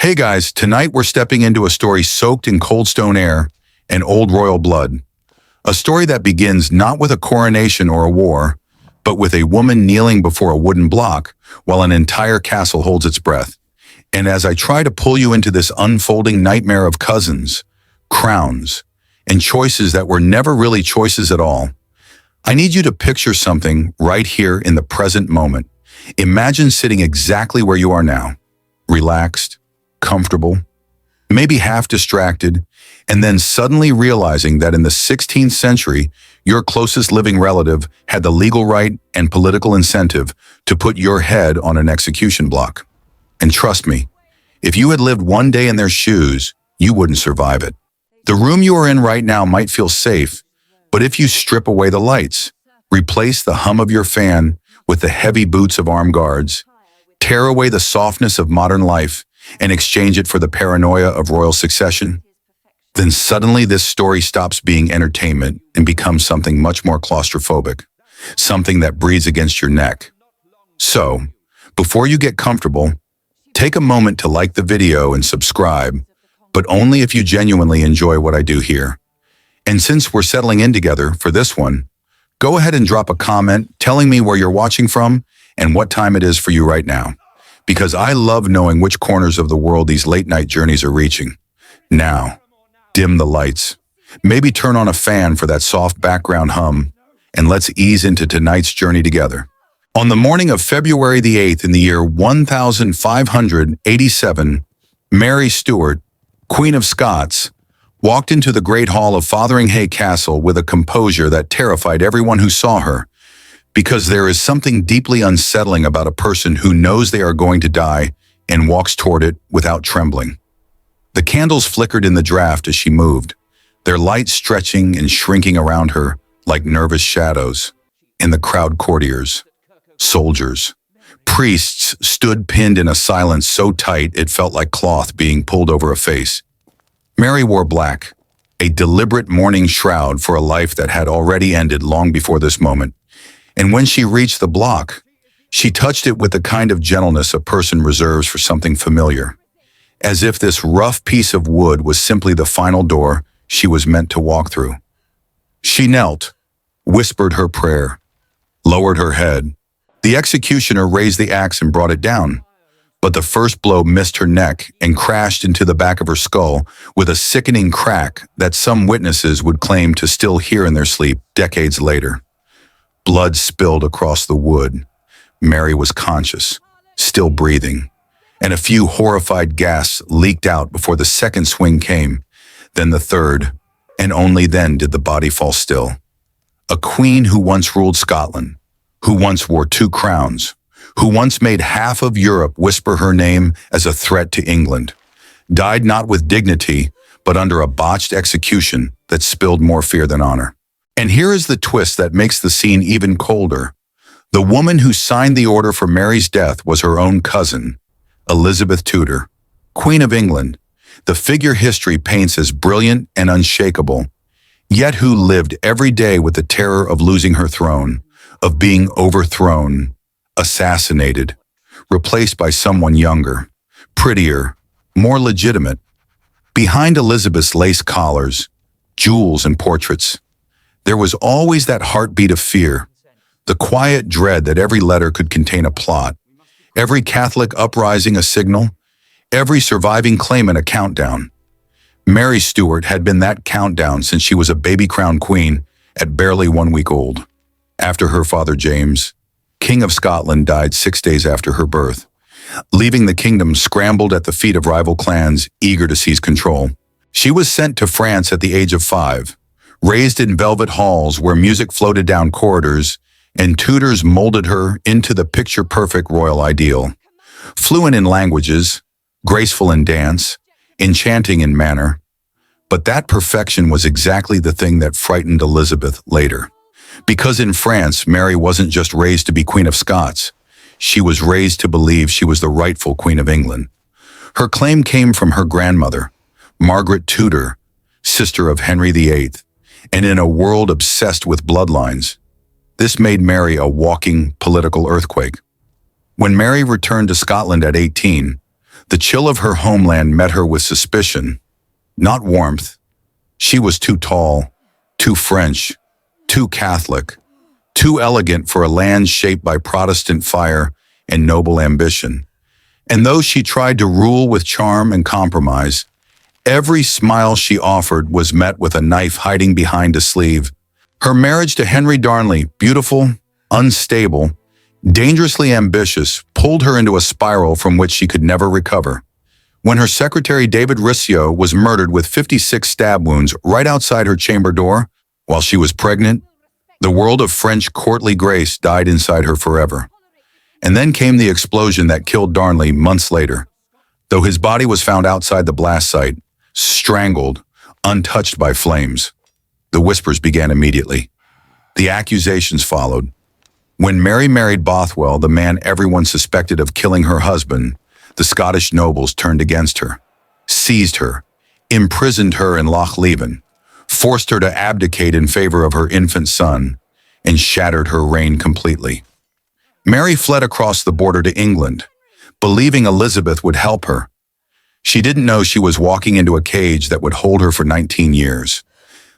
Hey guys, tonight we're stepping into a story soaked in cold stone air and old royal blood. A story that begins not with a coronation or a war, but with a woman kneeling before a wooden block while an entire castle holds its breath. And as I try to pull you into this unfolding nightmare of cousins, crowns, and choices that were never really choices at all, I need you to picture something right here in the present moment. Imagine sitting exactly where you are now, relaxed, comfortable, maybe half distracted, and then suddenly realizing that in the 16th century, your closest living relative had the legal right and political incentive to put your head on an execution block. And trust me, if you had lived one day in their shoes, you wouldn't survive it. The room you are in right now might feel safe, but if you strip away the lights, replace the hum of your fan with the heavy boots of armed guards, tear away the softness of modern life, and exchange it for the paranoia of royal succession, then suddenly this story stops being entertainment and becomes something much more claustrophobic, something that breathes against your neck. So, before you get comfortable, take a moment to like the video and subscribe, but only if you genuinely enjoy what I do here. And since we're settling in together for this one, go ahead and drop a comment telling me where you're watching from and what time it is for you right now, because I love knowing which corners of the world these late-night journeys are reaching. Now, dim the lights, maybe turn on a fan for that soft background hum, and let's ease into tonight's journey together. On the morning of February the 8th in the year 1587, Mary Stuart, Queen of Scots, walked into the Great Hall of Fotheringhay Castle with a composure that terrified everyone who saw her, because there is something deeply unsettling about a person who knows they are going to die and walks toward it without trembling. The candles flickered in the draught as she moved, their light stretching and shrinking around her like nervous shadows. In the crowd, courtiers, soldiers, priests stood pinned in a silence so tight it felt like cloth being pulled over a face. Mary wore black, a deliberate mourning shroud for a life that had already ended long before this moment. And when she reached the block, she touched it with the kind of gentleness a person reserves for something familiar, as if this rough piece of wood was simply the final door she was meant to walk through. She knelt, whispered her prayer, lowered her head. The executioner raised the axe and brought it down, but the first blow missed her neck and crashed into the back of her skull with a sickening crack that some witnesses would claim to still hear in their sleep decades later. Blood spilled across the wood. Mary was conscious, still breathing, and a few horrified gasps leaked out before the second swing came, then the third, and only then did the body fall still. A queen who once ruled Scotland, who once wore 2 crowns, who once made half of Europe whisper her name as a threat to England, died not with dignity, but under a botched execution that spilled more fear than honor. And here is the twist that makes the scene even colder. The woman who signed the order for Mary's death was her own cousin, Elizabeth Tudor, Queen of England, the figure history paints as brilliant and unshakable, yet who lived every day with the terror of losing her throne, of being overthrown, assassinated, replaced by someone younger, prettier, more legitimate. Behind Elizabeth's lace collars, jewels, and portraits, there was always that heartbeat of fear, the quiet dread that every letter could contain a plot, every Catholic uprising a signal, every surviving claimant a countdown. Mary Stuart had been that countdown since she was a baby-crowned queen at barely 1 week old. After her father James, King of Scotland, died 6 days after her birth, leaving the kingdom scrambled at the feet of rival clans eager to seize control. She was sent to France at the age of 5, raised in velvet halls where music floated down corridors, and tutors molded her into the picture-perfect royal ideal. Fluent in languages, graceful in dance, enchanting in manner. But that perfection was exactly the thing that frightened Elizabeth later. Because in France, Mary wasn't just raised to be Queen of Scots. She was raised to believe she was the rightful Queen of England. Her claim came from her grandmother, Margaret Tudor, sister of Henry VIII, and in a world obsessed with bloodlines, this made Mary a walking political earthquake. When Mary returned to Scotland at 18, The chill of her homeland met her with suspicion, not warmth. She was too tall, too French, too Catholic, too elegant for a land shaped by Protestant fire and noble ambition. And though she tried to rule with charm and compromise, every smile she offered was met with a knife hiding behind a sleeve. Her marriage to Henry Darnley, beautiful, unstable, dangerously ambitious, pulled her into a spiral from which she could never recover. When her secretary David Rizzio was murdered with 56 stab wounds right outside her chamber door while she was pregnant, the world of French courtly grace died inside her forever. And then came the explosion that killed Darnley months later. Though his body was found outside the blast site, strangled, untouched by flames, the whispers began immediately. The accusations followed. When Mary married Bothwell, the man everyone suspected of killing her husband, the Scottish nobles turned against her, seized her, imprisoned her in Loch Leven, forced her to abdicate in favor of her infant son, and shattered her reign completely. Mary fled across the border to England, believing Elizabeth would help her. She didn't know she was walking into a cage that would hold her for 19 years.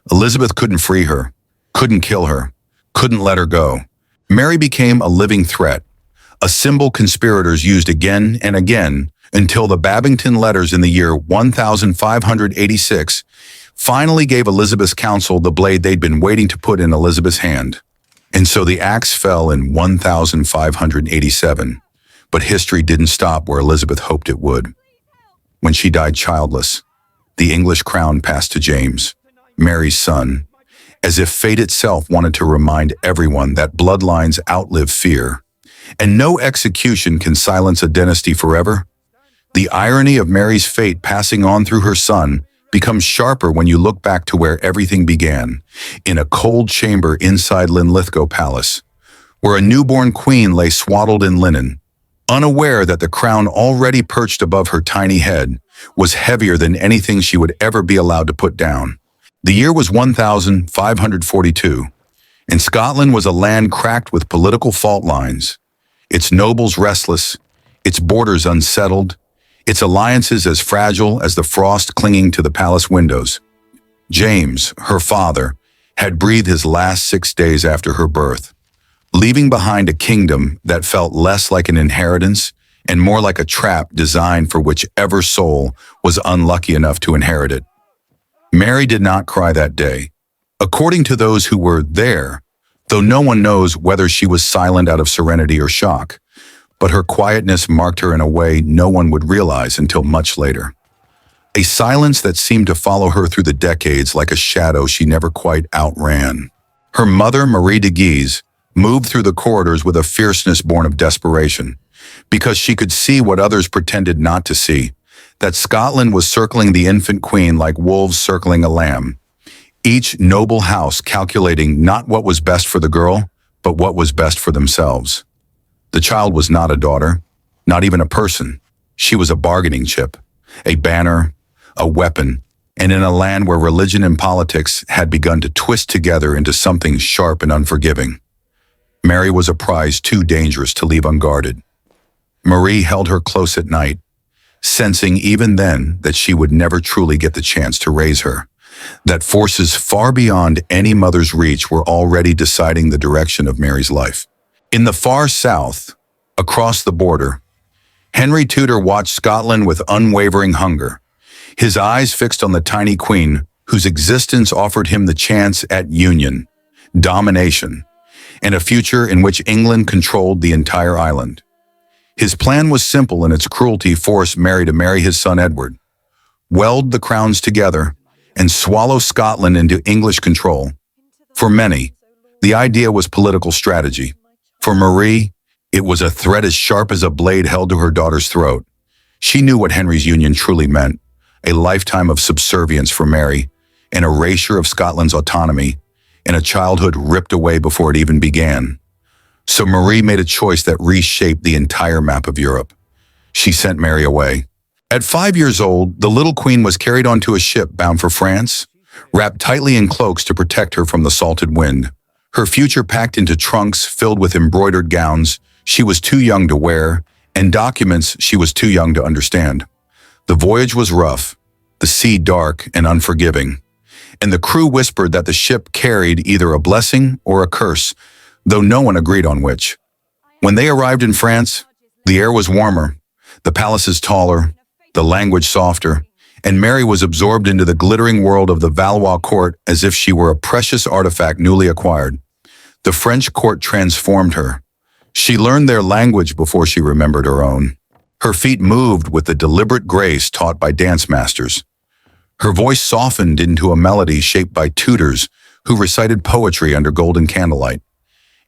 Elizabeth couldn't free her, couldn't kill her, couldn't let her go. Mary became a living threat, a symbol conspirators used again and again until the Babington letters in the year 1586 finally gave Elizabeth's council the blade they'd been waiting to put in Elizabeth's hand. And so the axe fell in 1587, but history didn't stop where Elizabeth hoped it would. When she died childless, the English crown passed to James, Mary's son, as if fate itself wanted to remind everyone that bloodlines outlive fear, and no execution can silence a dynasty forever. The irony of Mary's fate passing on through her son becomes sharper when you look back to where everything began, in a cold chamber inside Linlithgow Palace, where a newborn queen lay swaddled in linen, unaware that the crown already perched above her tiny head was heavier than anything she would ever be allowed to put down. The year was 1542, and Scotland was a land cracked with political fault lines, its nobles restless, its borders unsettled, its alliances as fragile as the frost clinging to the palace windows. James, her father, had breathed his last 6 days after her birth, leaving behind a kingdom that felt less like an inheritance and more like a trap designed for whichever soul was unlucky enough to inherit it. Mary did not cry that day. According to those who were there, though no one knows whether she was silent out of serenity or shock, but her quietness marked her in a way no one would realize until much later. A silence that seemed to follow her through the decades like a shadow she never quite outran. Her mother, Marie de Guise, moved through the corridors with a fierceness born of desperation, because she could see what others pretended not to see, that Scotland was circling the infant queen like wolves circling a lamb, each noble house calculating not what was best for the girl, but what was best for themselves. The child was not a daughter, not even a person. She was a bargaining chip, a banner, a weapon, and in a land where religion and politics had begun to twist together into something sharp and unforgiving. Mary was a prize too dangerous to leave unguarded. Marie held her close at night, sensing even then that she would never truly get the chance to raise her, that forces far beyond any mother's reach were already deciding the direction of Mary's life. In the far south, across the border, Henry Tudor watched Scotland with unwavering hunger, his eyes fixed on the tiny queen whose existence offered him the chance at union, domination, and a future in which England controlled the entire island. His plan was simple and its cruelty forced Mary to marry his son Edward, weld the crowns together, and swallow Scotland into English control. For many, the idea was political strategy. For Marie, it was a threat as sharp as a blade held to her daughter's throat. She knew what Henry's union truly meant, a lifetime of subservience for Mary, an erasure of Scotland's autonomy, and a childhood ripped away before it even began. So Marie made a choice that reshaped the entire map of Europe. She sent Mary away. At 5 years old, the little queen was carried onto a ship bound for France, wrapped tightly in cloaks to protect her from the salted wind. Her future packed into trunks filled with embroidered gowns she was too young to wear and documents she was too young to understand. The voyage was rough, the sea dark and unforgiving, and the crew whispered that the ship carried either a blessing or a curse, though no one agreed on which. When they arrived in France, the air was warmer, the palaces taller, the language softer, and Mary was absorbed into the glittering world of the Valois court as if she were a precious artifact newly acquired. The French court transformed her. She learned their language before she remembered her own. Her feet moved with the deliberate grace taught by dance masters. Her voice softened into a melody shaped by Tudors who recited poetry under golden candlelight.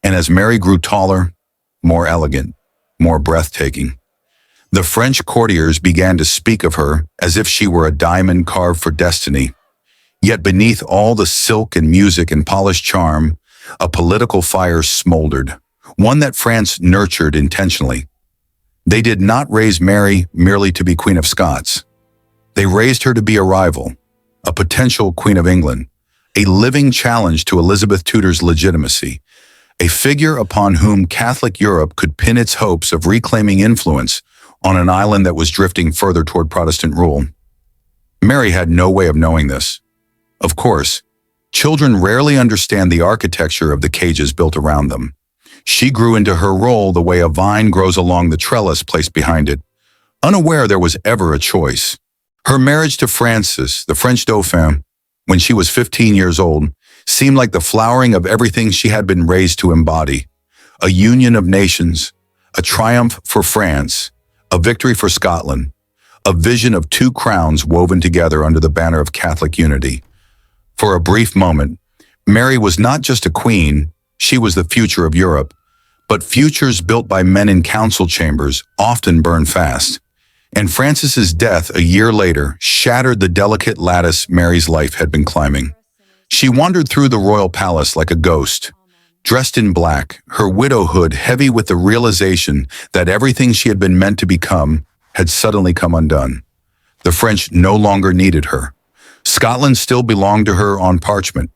And as Mary grew taller, more elegant, more breathtaking, the French courtiers began to speak of her as if she were a diamond carved for destiny. Yet beneath all the silk and music and polished charm, a political fire smoldered, one that France nurtured intentionally. They did not raise Mary merely to be Queen of Scots. They raised her to be a rival, a potential Queen of England, a living challenge to Elizabeth Tudor's legitimacy, a figure upon whom Catholic Europe could pin its hopes of reclaiming influence on an island that was drifting further toward Protestant rule. Mary had no way of knowing this. Of course, children rarely understand the architecture of the cages built around them. She grew into her role the way a vine grows along the trellis placed behind it, unaware there was ever a choice. Her marriage to Francis, the French Dauphin, when she was 15 years old, seemed like the flowering of everything she had been raised to embody. A union of nations, a triumph for France, a victory for Scotland, a vision of two crowns woven together under the banner of Catholic unity. For a brief moment, Mary was not just a queen, she was the future of Europe. But futures built by men in council chambers often burn fast. And Francis's death a year later shattered the delicate lattice Mary's life had been climbing. She wandered through the royal palace like a ghost, dressed in black, her widowhood heavy with the realization that everything she had been meant to become had suddenly come undone. The French no longer needed her. Scotland still belonged to her on parchment,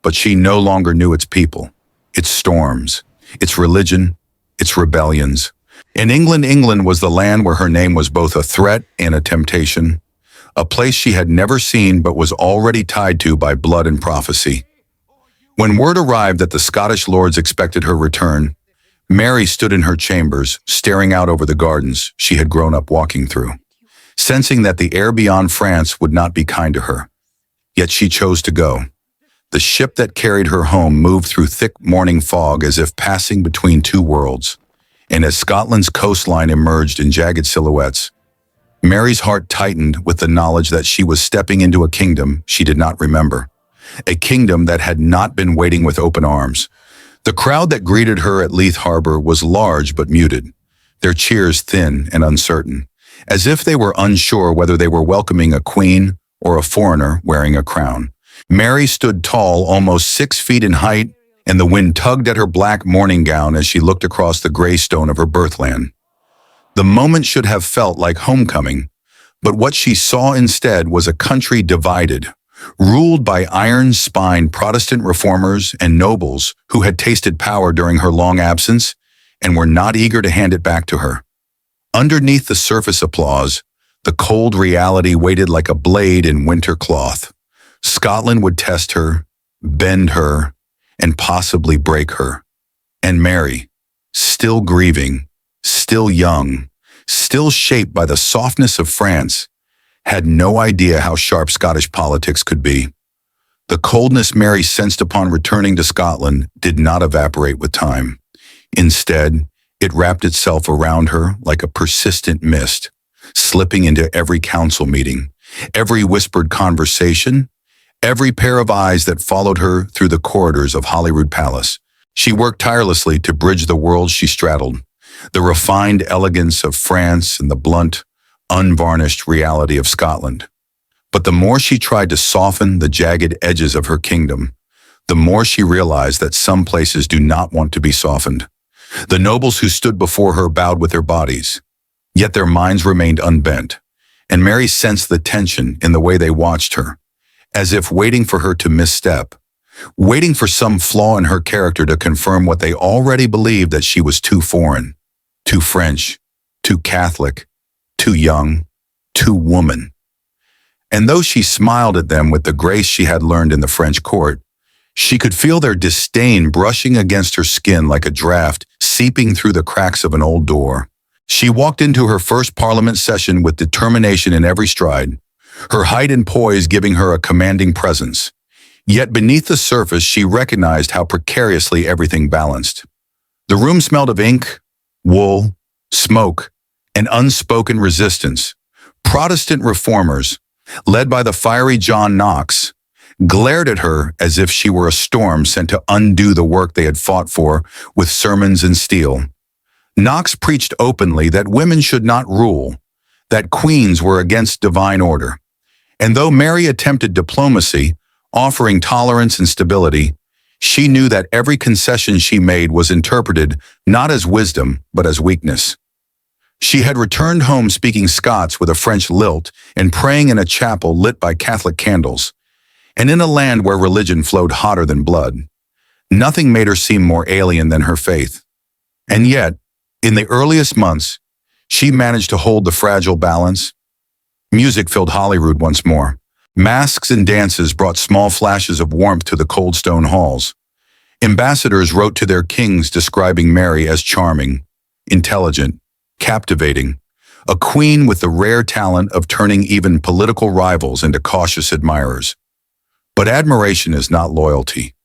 but she no longer knew its people, its storms, its religion, its rebellions. In England was the land where her name was both a threat and a temptation, a place she had never seen but was already tied to by blood and prophecy. When word arrived that the Scottish lords expected her return, Mary stood in her chambers, staring out over the gardens she had grown up walking through, sensing that the air beyond France would not be kind to her. Yet she chose to go. The ship that carried her home moved through thick morning fog as if passing between two worlds, and as Scotland's coastline emerged in jagged silhouettes, Mary's heart tightened with the knowledge that she was stepping into a kingdom she did not remember, a kingdom that had not been waiting with open arms. The crowd that greeted her at Leith Harbor was large but muted, their cheers thin and uncertain, as if they were unsure whether they were welcoming a queen or a foreigner wearing a crown. Mary stood tall, almost 6 feet in height, and the wind tugged at her black morning gown as she looked across the gray stone of her birthland. The moment should have felt like homecoming, but what she saw instead was a country divided, ruled by iron-spined Protestant reformers and nobles who had tasted power during her long absence and were not eager to hand it back to her. Underneath the surface applause, the cold reality waited like a blade in winter cloth. Scotland would test her, bend her, and possibly break her. And Mary, still grieving, still young, still shaped by the softness of France, had no idea how sharp Scottish politics could be. The coldness Mary sensed upon returning to Scotland did not evaporate with time. Instead, it wrapped itself around her like a persistent mist, slipping into every council meeting, every whispered conversation, every pair of eyes that followed her through the corridors of Holyrood Palace. She worked tirelessly to bridge the worlds she straddled, the refined elegance of France and the blunt, unvarnished reality of Scotland. But the more she tried to soften the jagged edges of her kingdom, the more she realized that some places do not want to be softened. The nobles who stood before her bowed with their bodies, yet their minds remained unbent, and Mary sensed the tension in the way they watched her, as if waiting for her to misstep, waiting for some flaw in her character to confirm what they already believed, that she was too foreign, too French, too Catholic, too young, too woman. And though she smiled at them with the grace she had learned in the French court, she could feel their disdain brushing against her skin like a draft seeping through the cracks of an old door. She walked into her first parliament session with determination in every stride, her height and poise giving her a commanding presence. Yet beneath the surface, she recognized how precariously everything balanced. The room smelled of ink, wool, smoke, and unspoken resistance. Protestant reformers, led by the fiery John Knox, glared at her as if she were a storm sent to undo the work they had fought for with sermons and steel. Knox preached openly that women should not rule, that queens were against divine order. And though Mary attempted diplomacy, offering tolerance and stability, she knew that every concession she made was interpreted not as wisdom, but as weakness. She had returned home speaking Scots with a French lilt and praying in a chapel lit by Catholic candles, and in a land where religion flowed hotter than blood. Nothing made her seem more alien than her faith. And yet, in the earliest months, she managed to hold the fragile balance. Music filled Holyrood once more. Masks and dances brought small flashes of warmth to the cold stone halls. Ambassadors wrote to their kings describing Mary as charming, intelligent, captivating, a queen with the rare talent of turning even political rivals into cautious admirers. But admiration is not loyalty,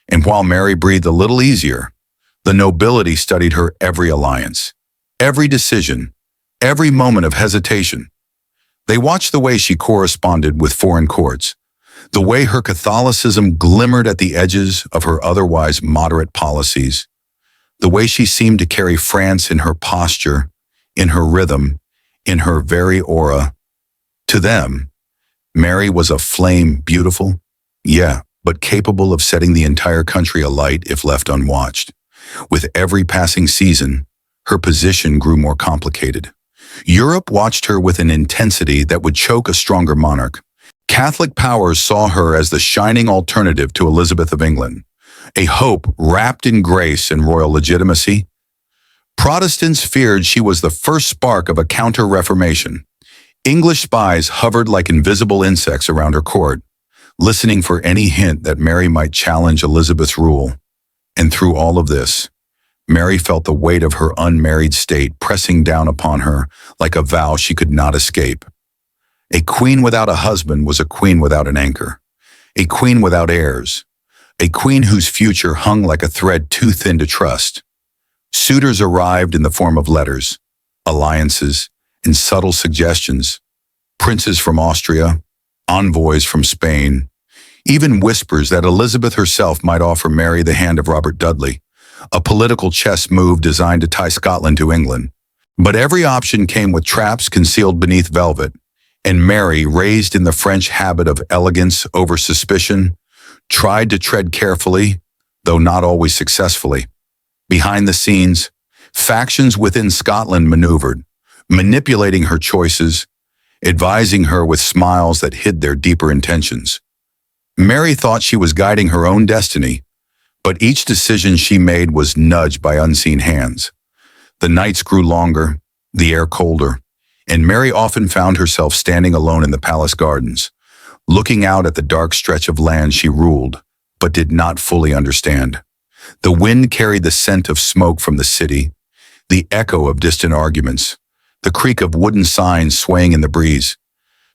and while Mary breathed a little easier, the nobility studied her every alliance, every decision, every moment of hesitation. They watched the way she corresponded with foreign courts, the way her Catholicism glimmered at the edges of her otherwise moderate policies, the way she seemed to carry France in her posture, in her rhythm, in her very aura. To them, Mary was a flame, beautiful, yeah, but capable of setting the entire country alight if left unwatched. With every passing season, her position grew more complicated. Europe watched her with an intensity that would choke a stronger monarch. Catholic powers saw her as the shining alternative to Elizabeth of England, a hope wrapped in grace and royal legitimacy. Protestants feared she was the first spark of a counter-reformation. English spies hovered like invisible insects around her court, listening for any hint that Mary might challenge Elizabeth's rule. And through all of this, Mary felt the weight of her unmarried state pressing down upon her like a vow she could not escape. A queen without a husband was a queen without an anchor, a queen without heirs, a queen whose future hung like a thread too thin to trust. Suitors arrived in the form of letters, alliances, and subtle suggestions. Princes from Austria, envoys from Spain, even whispers that Elizabeth herself might offer Mary the hand of Robert Dudley, a political chess move designed to tie Scotland to England. But every option came with traps concealed beneath velvet, and Mary, raised in the French habit of elegance over suspicion, tried to tread carefully, though not always successfully. Behind the scenes, factions within Scotland maneuvered, manipulating her choices, advising her with smiles that hid their deeper intentions. Mary thought she was guiding her own destiny, but each decision she made was nudged by unseen hands. The nights grew longer, the air colder, and Mary often found herself standing alone in the palace gardens, looking out at the dark stretch of land she ruled, but did not fully understand. The wind carried the scent of smoke from the city, the echo of distant arguments, the creak of wooden signs swaying in the breeze.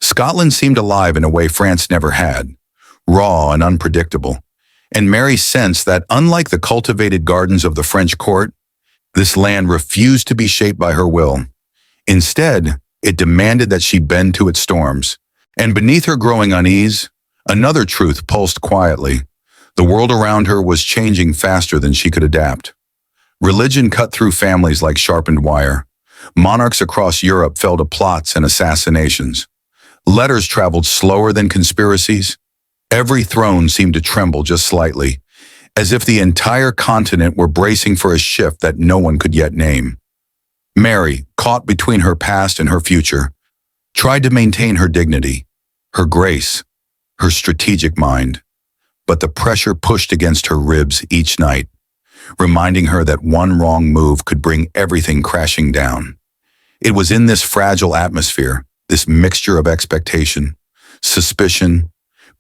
Scotland seemed alive in a way France never had, raw and unpredictable, and Mary sensed that, unlike the cultivated gardens of the French court, this land refused to be shaped by her will. Instead, it demanded that she bend to its storms. And beneath her growing unease, another truth pulsed quietly. The world around her was changing faster than she could adapt. Religion cut through families like sharpened wire. Monarchs across Europe fell to plots and assassinations. Letters traveled slower than conspiracies. Every throne seemed to tremble just slightly, as if the entire continent were bracing for a shift that no one could yet name. Mary, caught between her past and her future, tried to maintain her dignity, her grace, her strategic mind, but the pressure pushed against her ribs each night, reminding her that one wrong move could bring everything crashing down. It was in this fragile atmosphere, this mixture of expectation, suspicion,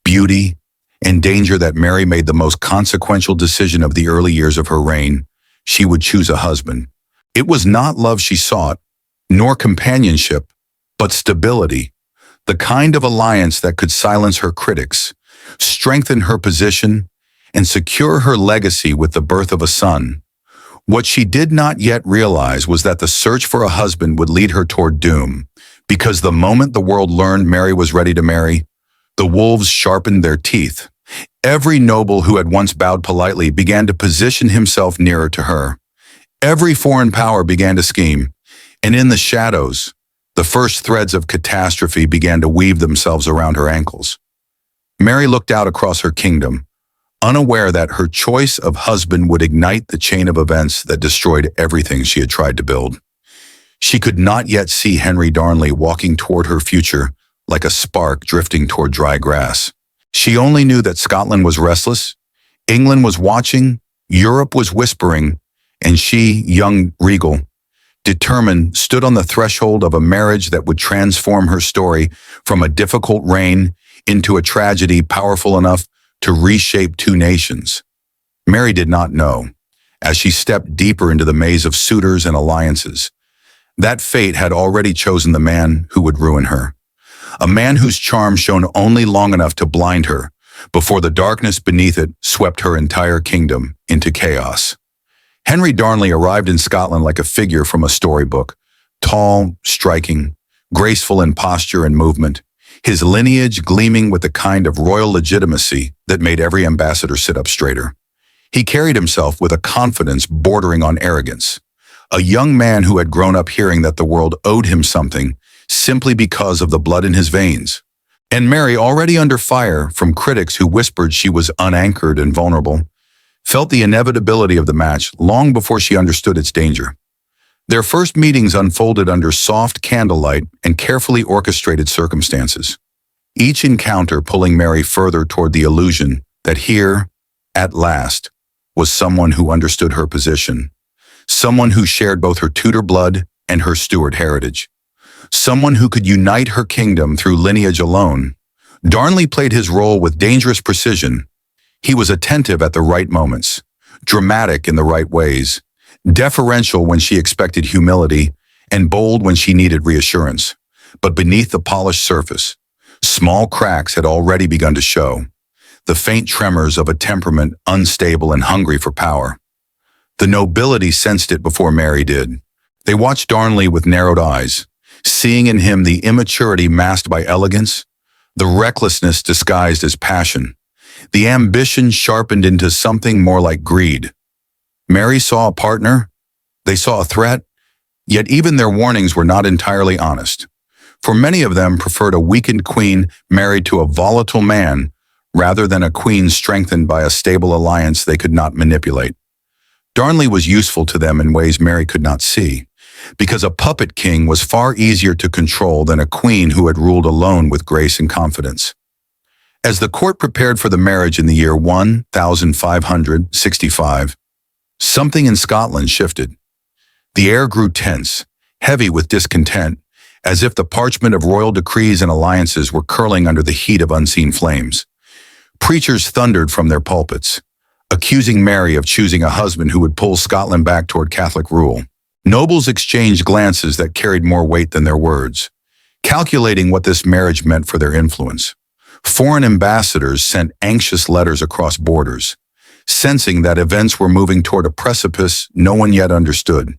beauty, and danger that Mary made the most consequential decision of the early years of her reign. She would choose a husband. It was not love she sought, nor companionship, but stability, the kind of alliance that could silence her critics, strengthen her position, and secure her legacy with the birth of a son. What she did not yet realize was that the search for a husband would lead her toward doom, because the moment the world learned Mary was ready to marry, the wolves sharpened their teeth. Every noble who had once bowed politely began to position himself nearer to her. Every foreign power began to scheme, and in the shadows, the first threads of catastrophe began to weave themselves around her ankles. Mary looked out across her kingdom, unaware that her choice of husband would ignite the chain of events that destroyed everything she had tried to build. She could not yet see Henry Darnley walking toward her future like a spark drifting toward dry grass. She only knew that Scotland was restless, England was watching, Europe was whispering, and she, young regal, determined, stood on the threshold of a marriage that would transform her story from a difficult reign into a tragedy powerful enough to reshape two nations. Mary did not know, as she stepped deeper into the maze of suitors and alliances, that fate had already chosen the man who would ruin her. A man whose charm shone only long enough to blind her before the darkness beneath it swept her entire kingdom into chaos. Henry Darnley arrived in Scotland like a figure from a storybook, tall, striking, graceful in posture and movement, his lineage gleaming with the kind of royal legitimacy that made every ambassador sit up straighter. He carried himself with a confidence bordering on arrogance, a young man who had grown up hearing that the world owed him something simply because of the blood in his veins. And Mary, already under fire from critics who whispered she was unanchored and vulnerable, felt the inevitability of the match long before she understood its danger. Their first meetings unfolded under soft candlelight and carefully orchestrated circumstances, each encounter pulling Mary further toward the illusion that here, at last, was someone who understood her position, someone who shared both her Tudor blood and her Stuart heritage, someone who could unite her kingdom through lineage alone. Darnley played his role with dangerous precision. He was attentive at the right moments, dramatic in the right ways, deferential when she expected humility, and bold when she needed reassurance. But beneath the polished surface, small cracks had already begun to show, the faint tremors of a temperament unstable and hungry for power. The nobility sensed it before Mary did. They watched Darnley with narrowed eyes, seeing in him the immaturity masked by elegance, the recklessness disguised as passion, the ambition sharpened into something more like greed. Mary saw a partner, they saw a threat, yet even their warnings were not entirely honest. For many of them preferred a weakened queen married to a volatile man rather than a queen strengthened by a stable alliance they could not manipulate. Darnley was useful to them in ways Mary could not see, because a puppet king was far easier to control than a queen who had ruled alone with grace and confidence. As the court prepared for the marriage in the year 1565, something in Scotland shifted. The air grew tense, heavy with discontent, as if the parchment of royal decrees and alliances were curling under the heat of unseen flames. Preachers thundered from their pulpits, accusing Mary of choosing a husband who would pull Scotland back toward Catholic rule. Nobles exchanged glances that carried more weight than their words, calculating what this marriage meant for their influence. Foreign ambassadors sent anxious letters across borders, sensing that events were moving toward a precipice no one yet understood.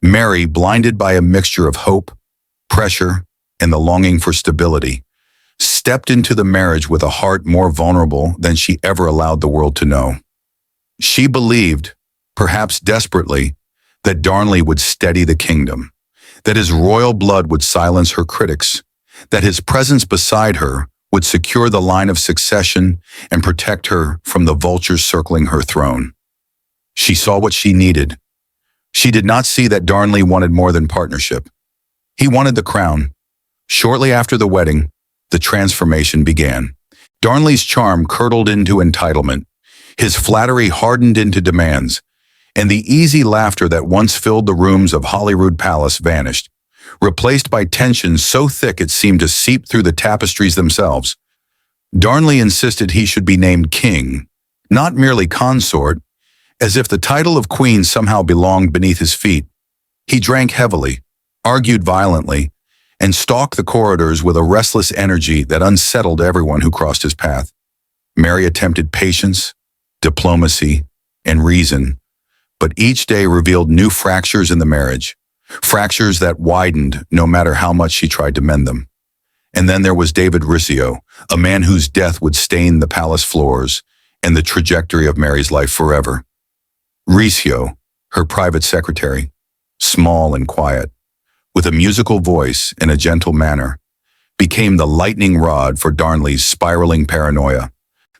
Mary, blinded by a mixture of hope, pressure, and the longing for stability, stepped into the marriage with a heart more vulnerable than she ever allowed the world to know. She believed, perhaps desperately, that Darnley would steady the kingdom, that his royal blood would silence her critics, that his presence beside her would secure the line of succession and protect her from the vultures circling her throne. She saw what she needed. She did not see that Darnley wanted more than partnership. He wanted the crown. Shortly after the wedding, the transformation began. Darnley's charm curdled into entitlement, his flattery hardened into demands, and the easy laughter that once filled the rooms of Holyrood Palace vanished, replaced by tension so thick it seemed to seep through the tapestries themselves. Darnley insisted he should be named king, not merely consort, as if the title of queen somehow belonged beneath his feet. He drank heavily, argued violently, and stalked the corridors with a restless energy that unsettled everyone who crossed his path. Mary attempted patience, diplomacy, and reason, but each day revealed new fractures in the marriage, fractures that widened no matter how much she tried to mend them. And then there was David Rizzio, a man whose death would stain the palace floors and the trajectory of Mary's life forever. Rizzio, her private secretary, small and quiet, with a musical voice and a gentle manner, became the lightning rod for Darnley's spiraling paranoia.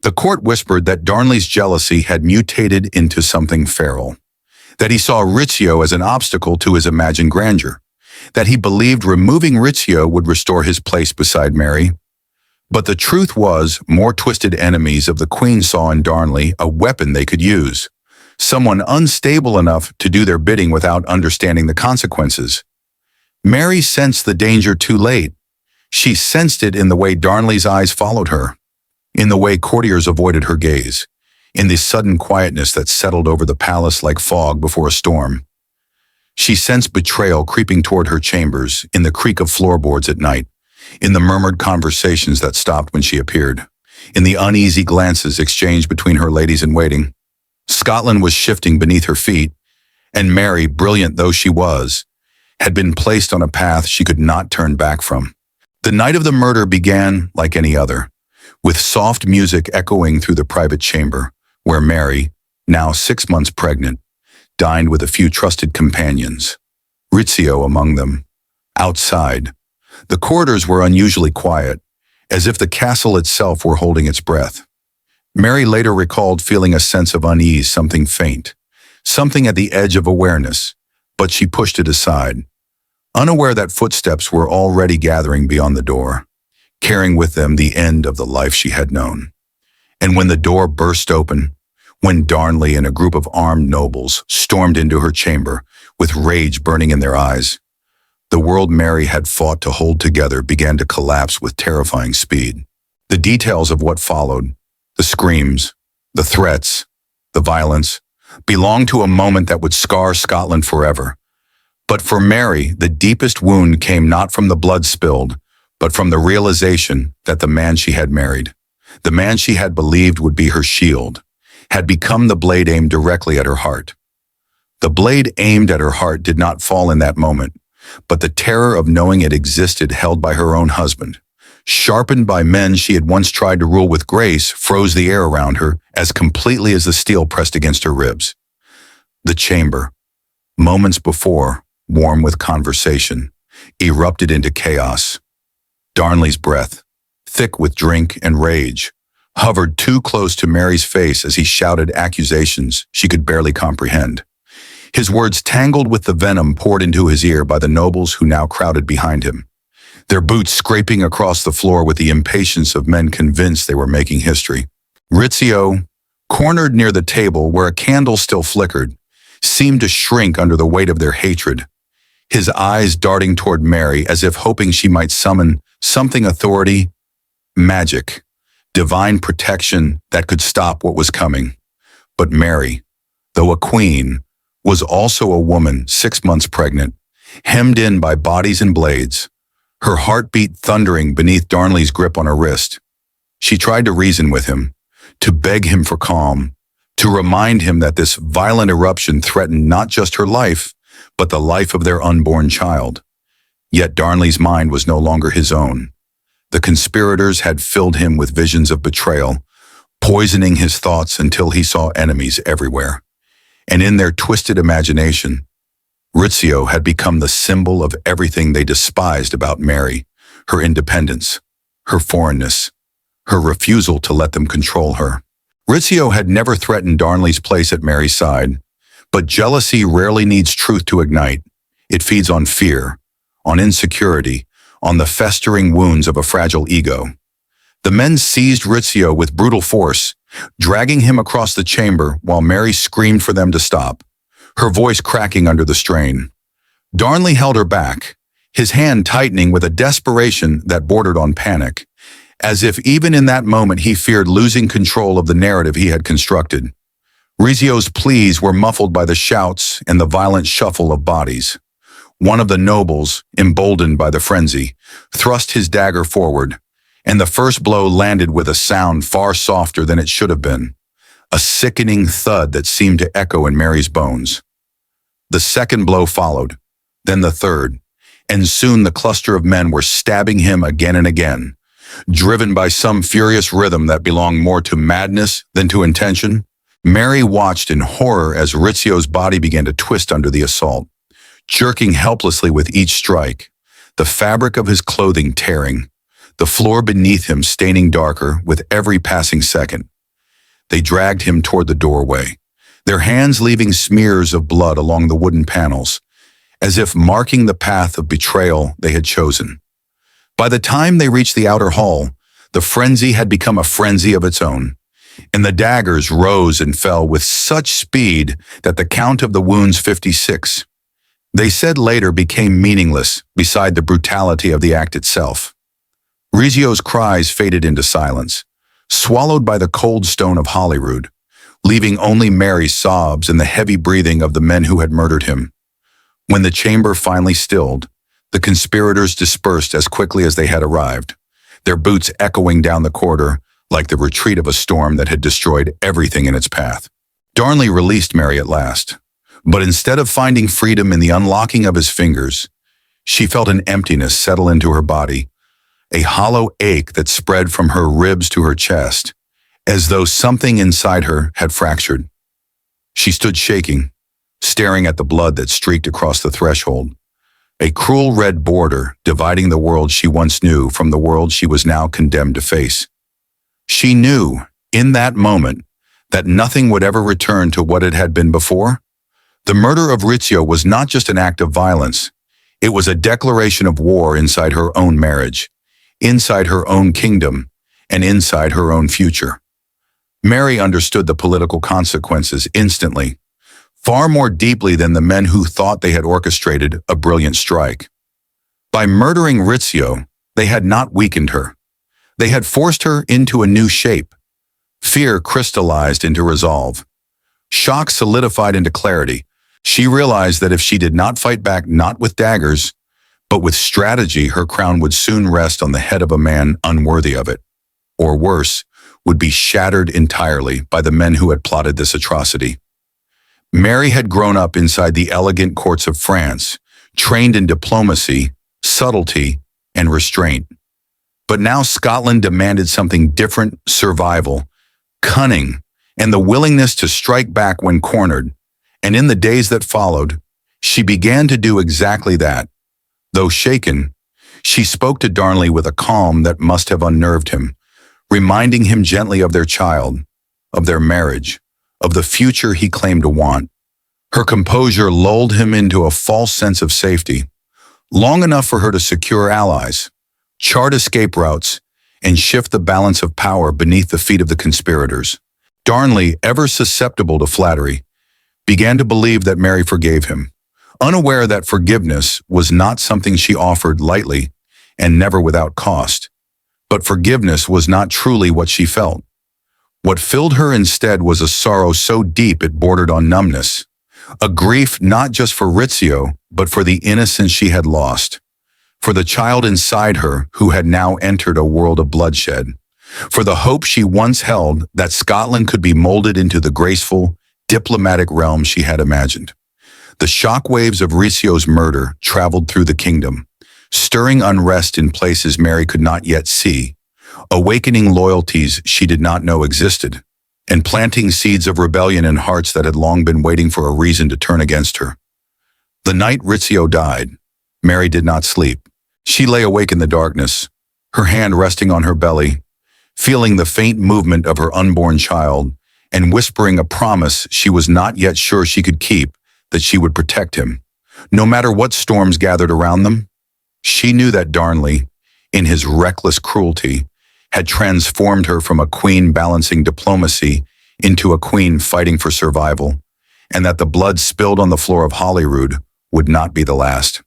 The court whispered that Darnley's jealousy had mutated into something feral, that he saw Rizzio as an obstacle to his imagined grandeur, that he believed removing Rizzio would restore his place beside Mary. But the truth was, more twisted enemies of the Queen saw in Darnley a weapon they could use, someone unstable enough to do their bidding without understanding the consequences. Mary sensed the danger too late. She sensed it in the way Darnley's eyes followed her, in the way courtiers avoided her gaze, in the sudden quietness that settled over the palace like fog before a storm. She sensed betrayal creeping toward her chambers, in the creak of floorboards at night, in the murmured conversations that stopped when she appeared, in the uneasy glances exchanged between her ladies-in-waiting. Scotland was shifting beneath her feet, and Mary, brilliant though she was, had been placed on a path she could not turn back from. The night of the murder began like any other, with soft music echoing through the private chamber, where Mary, now 6 months pregnant, dined with a few trusted companions, Rizzio among them. Outside, the corridors were unusually quiet, as if the castle itself were holding its breath. Mary later recalled feeling a sense of unease, something faint, something at the edge of awareness, but she pushed it aside, unaware that footsteps were already gathering beyond the door, carrying with them the end of the life she had known. And when the door burst open, when Darnley and a group of armed nobles stormed into her chamber with rage burning in their eyes, the world Mary had fought to hold together began to collapse with terrifying speed. The details of what followed, the screams, the threats, the violence, belonged to a moment that would scar Scotland forever. But for Mary, the deepest wound came not from the blood spilled, but from the realization that the man she had married, the man she had believed would be her shield, had become the blade aimed directly at her heart. The blade aimed at her heart did not fall in that moment, but the terror of knowing it existed held by her own husband, sharpened by men she had once tried to rule with grace, froze the air around her as completely as the steel pressed against her ribs. The chamber, moments before, warm with conversation, erupted into chaos. Darnley's breath, thick with drink and rage, hovered too close to Mary's face as he shouted accusations she could barely comprehend. His words tangled with the venom poured into his ear by the nobles who now crowded behind him, their boots scraping across the floor with the impatience of men convinced they were making history. Rizzio, cornered near the table where a candle still flickered, seemed to shrink under the weight of their hatred, his eyes darting toward Mary as if hoping she might summon something authority, magic, divine protection that could stop what was coming. But Mary, though a queen, was also a woman 6 months pregnant, hemmed in by bodies and blades, her heartbeat thundering beneath Darnley's grip on her wrist. She tried to reason with him, to beg him for calm, to remind him that this violent eruption threatened not just her life, but the life of their unborn child. Yet Darnley's mind was no longer his own. The conspirators had filled him with visions of betrayal, poisoning his thoughts until he saw enemies everywhere. And in their twisted imagination, Rizzio had become the symbol of everything they despised about Mary, her independence, her foreignness, her refusal to let them control her. Rizzio had never threatened Darnley's place at Mary's side, but jealousy rarely needs truth to ignite. It feeds on fear, on insecurity, on the festering wounds of a fragile ego. The men seized Rizzio with brutal force, dragging him across the chamber while Mary screamed for them to stop, her voice cracking under the strain. Darnley held her back, his hand tightening with a desperation that bordered on panic, as if even in that moment he feared losing control of the narrative he had constructed. Rizzio's pleas were muffled by the shouts and the violent shuffle of bodies. One of the nobles, emboldened by the frenzy, thrust his dagger forward, and the first blow landed with a sound far softer than it should have been, a sickening thud that seemed to echo in Mary's bones. The second blow followed, then the third, and soon the cluster of men were stabbing him again and again, driven by some furious rhythm that belonged more to madness than to intention. Mary watched in horror as Rizzio's body began to twist under the assault, jerking helplessly with each strike, the fabric of his clothing tearing, the floor beneath him staining darker with every passing second. They dragged him toward the doorway, their hands leaving smears of blood along the wooden panels, as if marking the path of betrayal they had chosen. By the time they reached the outer hall, the frenzy had become a frenzy of its own, and the daggers rose and fell with such speed that the count of the wounds, 56, they said later, became meaningless beside the brutality of the act itself. Rizzio's cries faded into silence, swallowed by the cold stone of Holyrood, leaving only Mary's sobs and the heavy breathing of the men who had murdered him. When the chamber finally stilled, the conspirators dispersed as quickly as they had arrived, their boots echoing down the corridor like the retreat of a storm that had destroyed everything in its path. Darnley released Mary at last, but instead of finding freedom in the unlocking of his fingers, she felt an emptiness settle into her body, a hollow ache that spread from her ribs to her chest, as though something inside her had fractured. She stood shaking, staring at the blood that streaked across the threshold, a cruel red border dividing the world she once knew from the world she was now condemned to face. She knew, in that moment, that nothing would ever return to what it had been before. The murder of Rizzio was not just an act of violence. It was a declaration of war inside her own marriage, inside her own kingdom, and inside her own future. Mary understood the political consequences instantly, far more deeply than the men who thought they had orchestrated a brilliant strike. By murdering Rizzio, they had not weakened her. They had forced her into a new shape. Fear crystallized into resolve. Shock solidified into clarity. She realized that if she did not fight back, not with daggers, but with strategy, her crown would soon rest on the head of a man unworthy of it, or worse, would be shattered entirely by the men who had plotted this atrocity. Mary had grown up inside the elegant courts of France, trained in diplomacy, subtlety, and restraint. But now Scotland demanded something different: survival, cunning, and the willingness to strike back when cornered. And in the days that followed, she began to do exactly that. Though shaken, she spoke to Darnley with a calm that must have unnerved him, reminding him gently of their child, of their marriage, of the future he claimed to want. Her composure lulled him into a false sense of safety, long enough for her to secure allies, chart escape routes, and shift the balance of power beneath the feet of the conspirators. Darnley, ever susceptible to flattery, began to believe that Mary forgave him, unaware that forgiveness was not something she offered lightly and never without cost. But forgiveness was not truly what she felt. What filled her instead was a sorrow so deep it bordered on numbness, a grief not just for Rizzio, but for the innocence she had lost, for the child inside her who had now entered a world of bloodshed, for the hope she once held that Scotland could be molded into the graceful, diplomatic realm she had imagined. The shockwaves of Rizzio's murder traveled through the kingdom, stirring unrest in places Mary could not yet see, awakening loyalties she did not know existed, and planting seeds of rebellion in hearts that had long been waiting for a reason to turn against her. The night Rizzio died, Mary did not sleep. She lay awake in the darkness, her hand resting on her belly, feeling the faint movement of her unborn child, and whispering a promise she was not yet sure she could keep, that she would protect him, no matter what storms gathered around them. She knew that Darnley, in his reckless cruelty, had transformed her from a queen balancing diplomacy into a queen fighting for survival, and that the blood spilled on the floor of Holyrood would not be the last.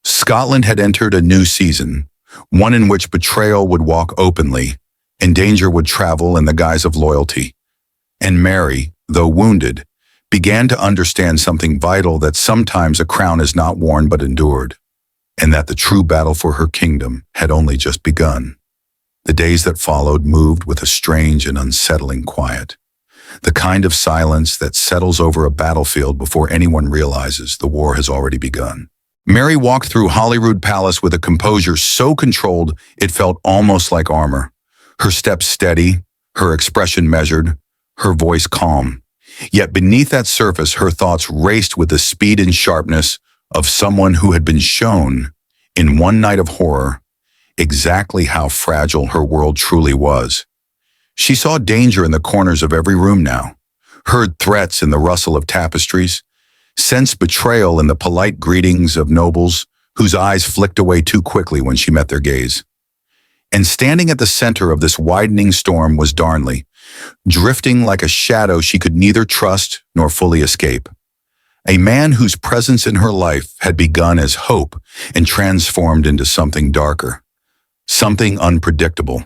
Scotland had entered a new season, one in which betrayal would walk openly, and danger would travel in the guise of loyalty. And Mary, though wounded, began to understand something vital, that sometimes a crown is not worn but endured, and that the true battle for her kingdom had only just begun. The days that followed moved with a strange and unsettling quiet, the kind of silence that settles over a battlefield before anyone realizes the war has already begun. Mary walked through Holyrood Palace with a composure so controlled it felt almost like armor. Her steps steady, her expression measured, her voice calm. Yet beneath that surface, her thoughts raced with the speed and sharpness of someone who had been shown, in one night of horror, exactly how fragile her world truly was. She saw danger in the corners of every room now, heard threats in the rustle of tapestries, sensed betrayal in the polite greetings of nobles whose eyes flicked away too quickly when she met their gaze. And standing at the center of this widening storm was Darnley, drifting like a shadow she could neither trust nor fully escape. A man whose presence in her life had begun as hope and transformed into something darker, something unpredictable,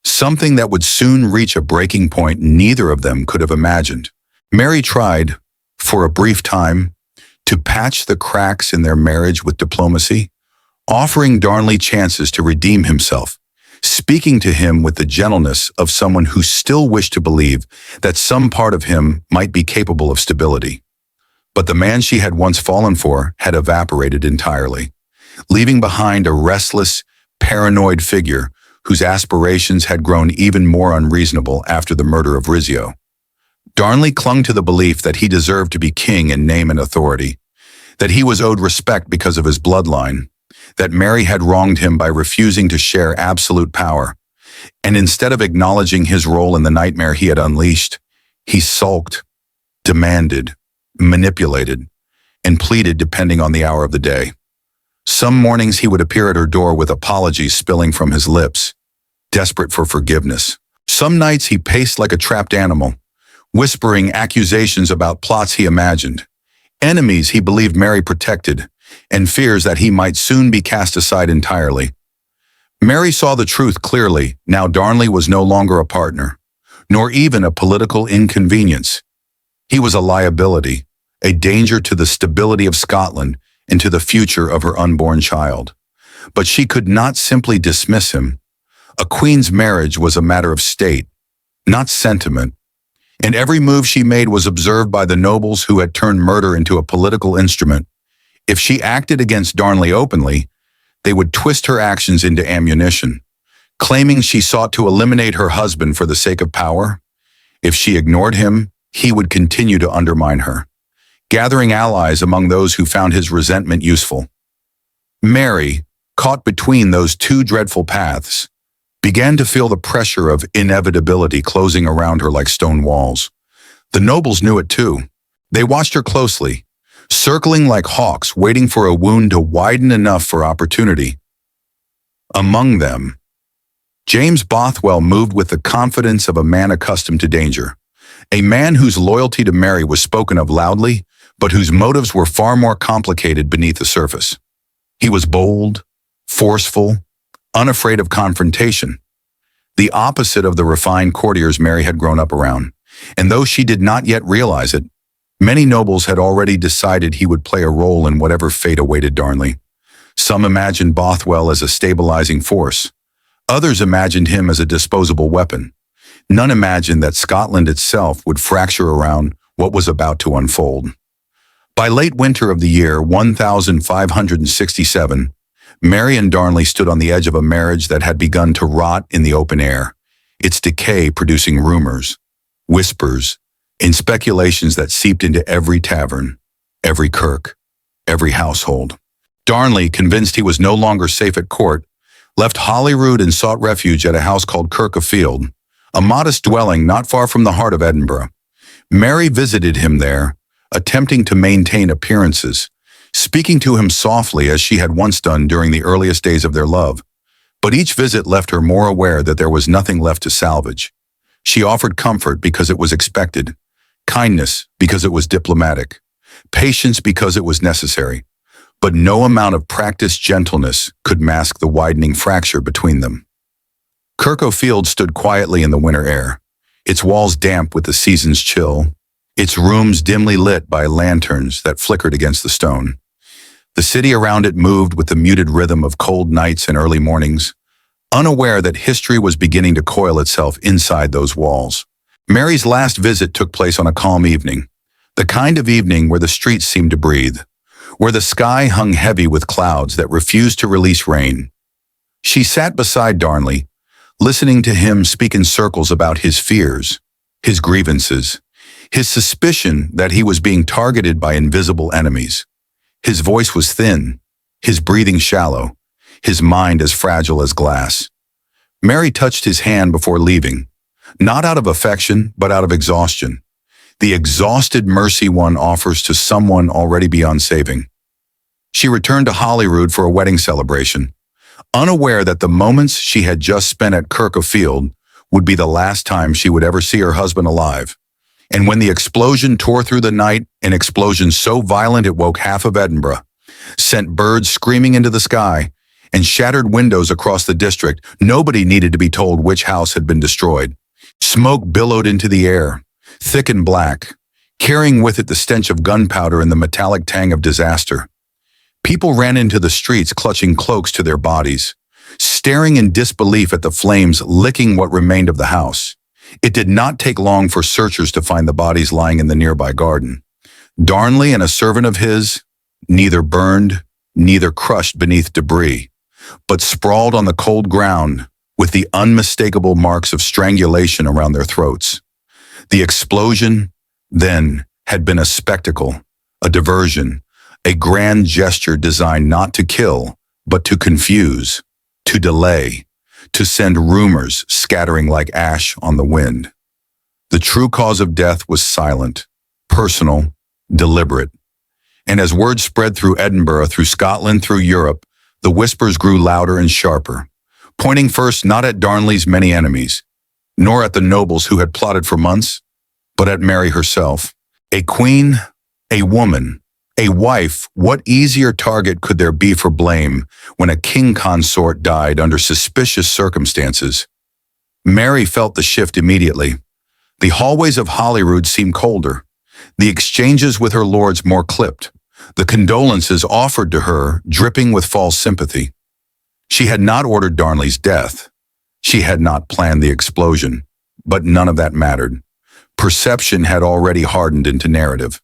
something that would soon reach a breaking point neither of them could have imagined. Mary tried, for a brief time, to patch the cracks in their marriage with diplomacy, offering Darnley chances to redeem himself, speaking to him with the gentleness of someone who still wished to believe that some part of him might be capable of stability. But the man she had once fallen for had evaporated entirely, leaving behind a restless, paranoid figure whose aspirations had grown even more unreasonable after the murder of Rizzio. Darnley clung to the belief that he deserved to be king in name and authority, that he was owed respect because of his bloodline, that Mary had wronged him by refusing to share absolute power, and instead of acknowledging his role in the nightmare he had unleashed, he sulked, demanded, manipulated, and pleaded depending on the hour of the day. Some mornings he would appear at her door with apologies spilling from his lips, desperate for forgiveness. Some nights he paced like a trapped animal, whispering accusations about plots he imagined, enemies he believed Mary protected, and fears that he might soon be cast aside entirely. Mary saw the truth clearly. Now Darnley was no longer a partner, nor even a political inconvenience. He was a liability, a danger to the stability of Scotland and to the future of her unborn child. But she could not simply dismiss him. A queen's marriage was a matter of state, not sentiment, and every move she made was observed by the nobles who had turned murder into a political instrument. If she acted against Darnley openly, they would twist her actions into ammunition, claiming she sought to eliminate her husband for the sake of power. If she ignored him, he would continue to undermine her, gathering allies among those who found his resentment useful. Mary, caught between those two dreadful paths, began to feel the pressure of inevitability closing around her like stone walls. The nobles knew it too. They watched her closely, circling like hawks, waiting for a wound to widen enough for opportunity. Among them, James Bothwell moved with the confidence of a man accustomed to danger, a man whose loyalty to Mary was spoken of loudly, but whose motives were far more complicated beneath the surface. He was bold, forceful, unafraid of confrontation, the opposite of the refined courtiers Mary had grown up around. And though she did not yet realize it, many nobles had already decided he would play a role in whatever fate awaited Darnley. Some imagined Bothwell as a stabilizing force. Others imagined him as a disposable weapon. None imagined that Scotland itself would fracture around what was about to unfold. By late winter of the year 1567, Mary and Darnley stood on the edge of a marriage that had begun to rot in the open air, its decay producing rumors, whispers, and speculations that seeped into every tavern, every kirk, every household. Darnley, convinced he was no longer safe at court, left Holyrood and sought refuge at a house called Kirk of Field, a modest dwelling not far from the heart of Edinburgh. Mary visited him there, attempting to maintain appearances, speaking to him softly as she had once done during the earliest days of their love. But each visit left her more aware that there was nothing left to salvage. She offered comfort because it was expected, kindness because it was diplomatic, patience because it was necessary, but no amount of practiced gentleness could mask the widening fracture between them. Kirkfield stood quietly in the winter air, its walls damp with the season's chill, its rooms dimly lit by lanterns that flickered against the stone. The city around it moved with the muted rhythm of cold nights and early mornings, unaware that history was beginning to coil itself inside those walls. Mary's last visit took place on a calm evening, the kind of evening where the streets seemed to breathe, where the sky hung heavy with clouds that refused to release rain. She sat beside Darnley, listening to him speak in circles about his fears, his grievances, his suspicion that he was being targeted by invisible enemies. His voice was thin, his breathing shallow, his mind as fragile as glass. Mary touched his hand before leaving, not out of affection, but out of exhaustion. The exhausted mercy one offers to someone already beyond saving. She returned to Holyrood for a wedding celebration, unaware that the moments she had just spent at Kirkfield would be the last time she would ever see her husband alive. And when the explosion tore through the night, an explosion so violent it woke half of Edinburgh, sent birds screaming into the sky, and shattered windows across the district, nobody needed to be told which house had been destroyed. Smoke billowed into the air, thick and black, carrying with it the stench of gunpowder and the metallic tang of disaster. People ran into the streets clutching cloaks to their bodies, staring in disbelief at the flames licking what remained of the house. It did not take long for searchers to find the bodies lying in the nearby garden. Darnley and a servant of his, neither burned, neither crushed beneath debris, but sprawled on the cold ground with the unmistakable marks of strangulation around their throats. The explosion, then, had been a spectacle, a diversion, a grand gesture designed not to kill, but to confuse, to delay, to send rumors scattering like ash on the wind. The true cause of death was silent, personal, deliberate. And as word spread through Edinburgh, through Scotland, through Europe, the whispers grew louder and sharper, pointing first not at Darnley's many enemies, nor at the nobles who had plotted for months, but at Mary herself. A queen, a woman, a wife, what easier target could there be for blame when a king consort died under suspicious circumstances? Mary felt the shift immediately. The hallways of Holyrood seemed colder, the exchanges with her lords more clipped, the condolences offered to her dripping with false sympathy. She had not ordered Darnley's death. She had not planned the explosion, but none of that mattered. Perception had already hardened into narrative.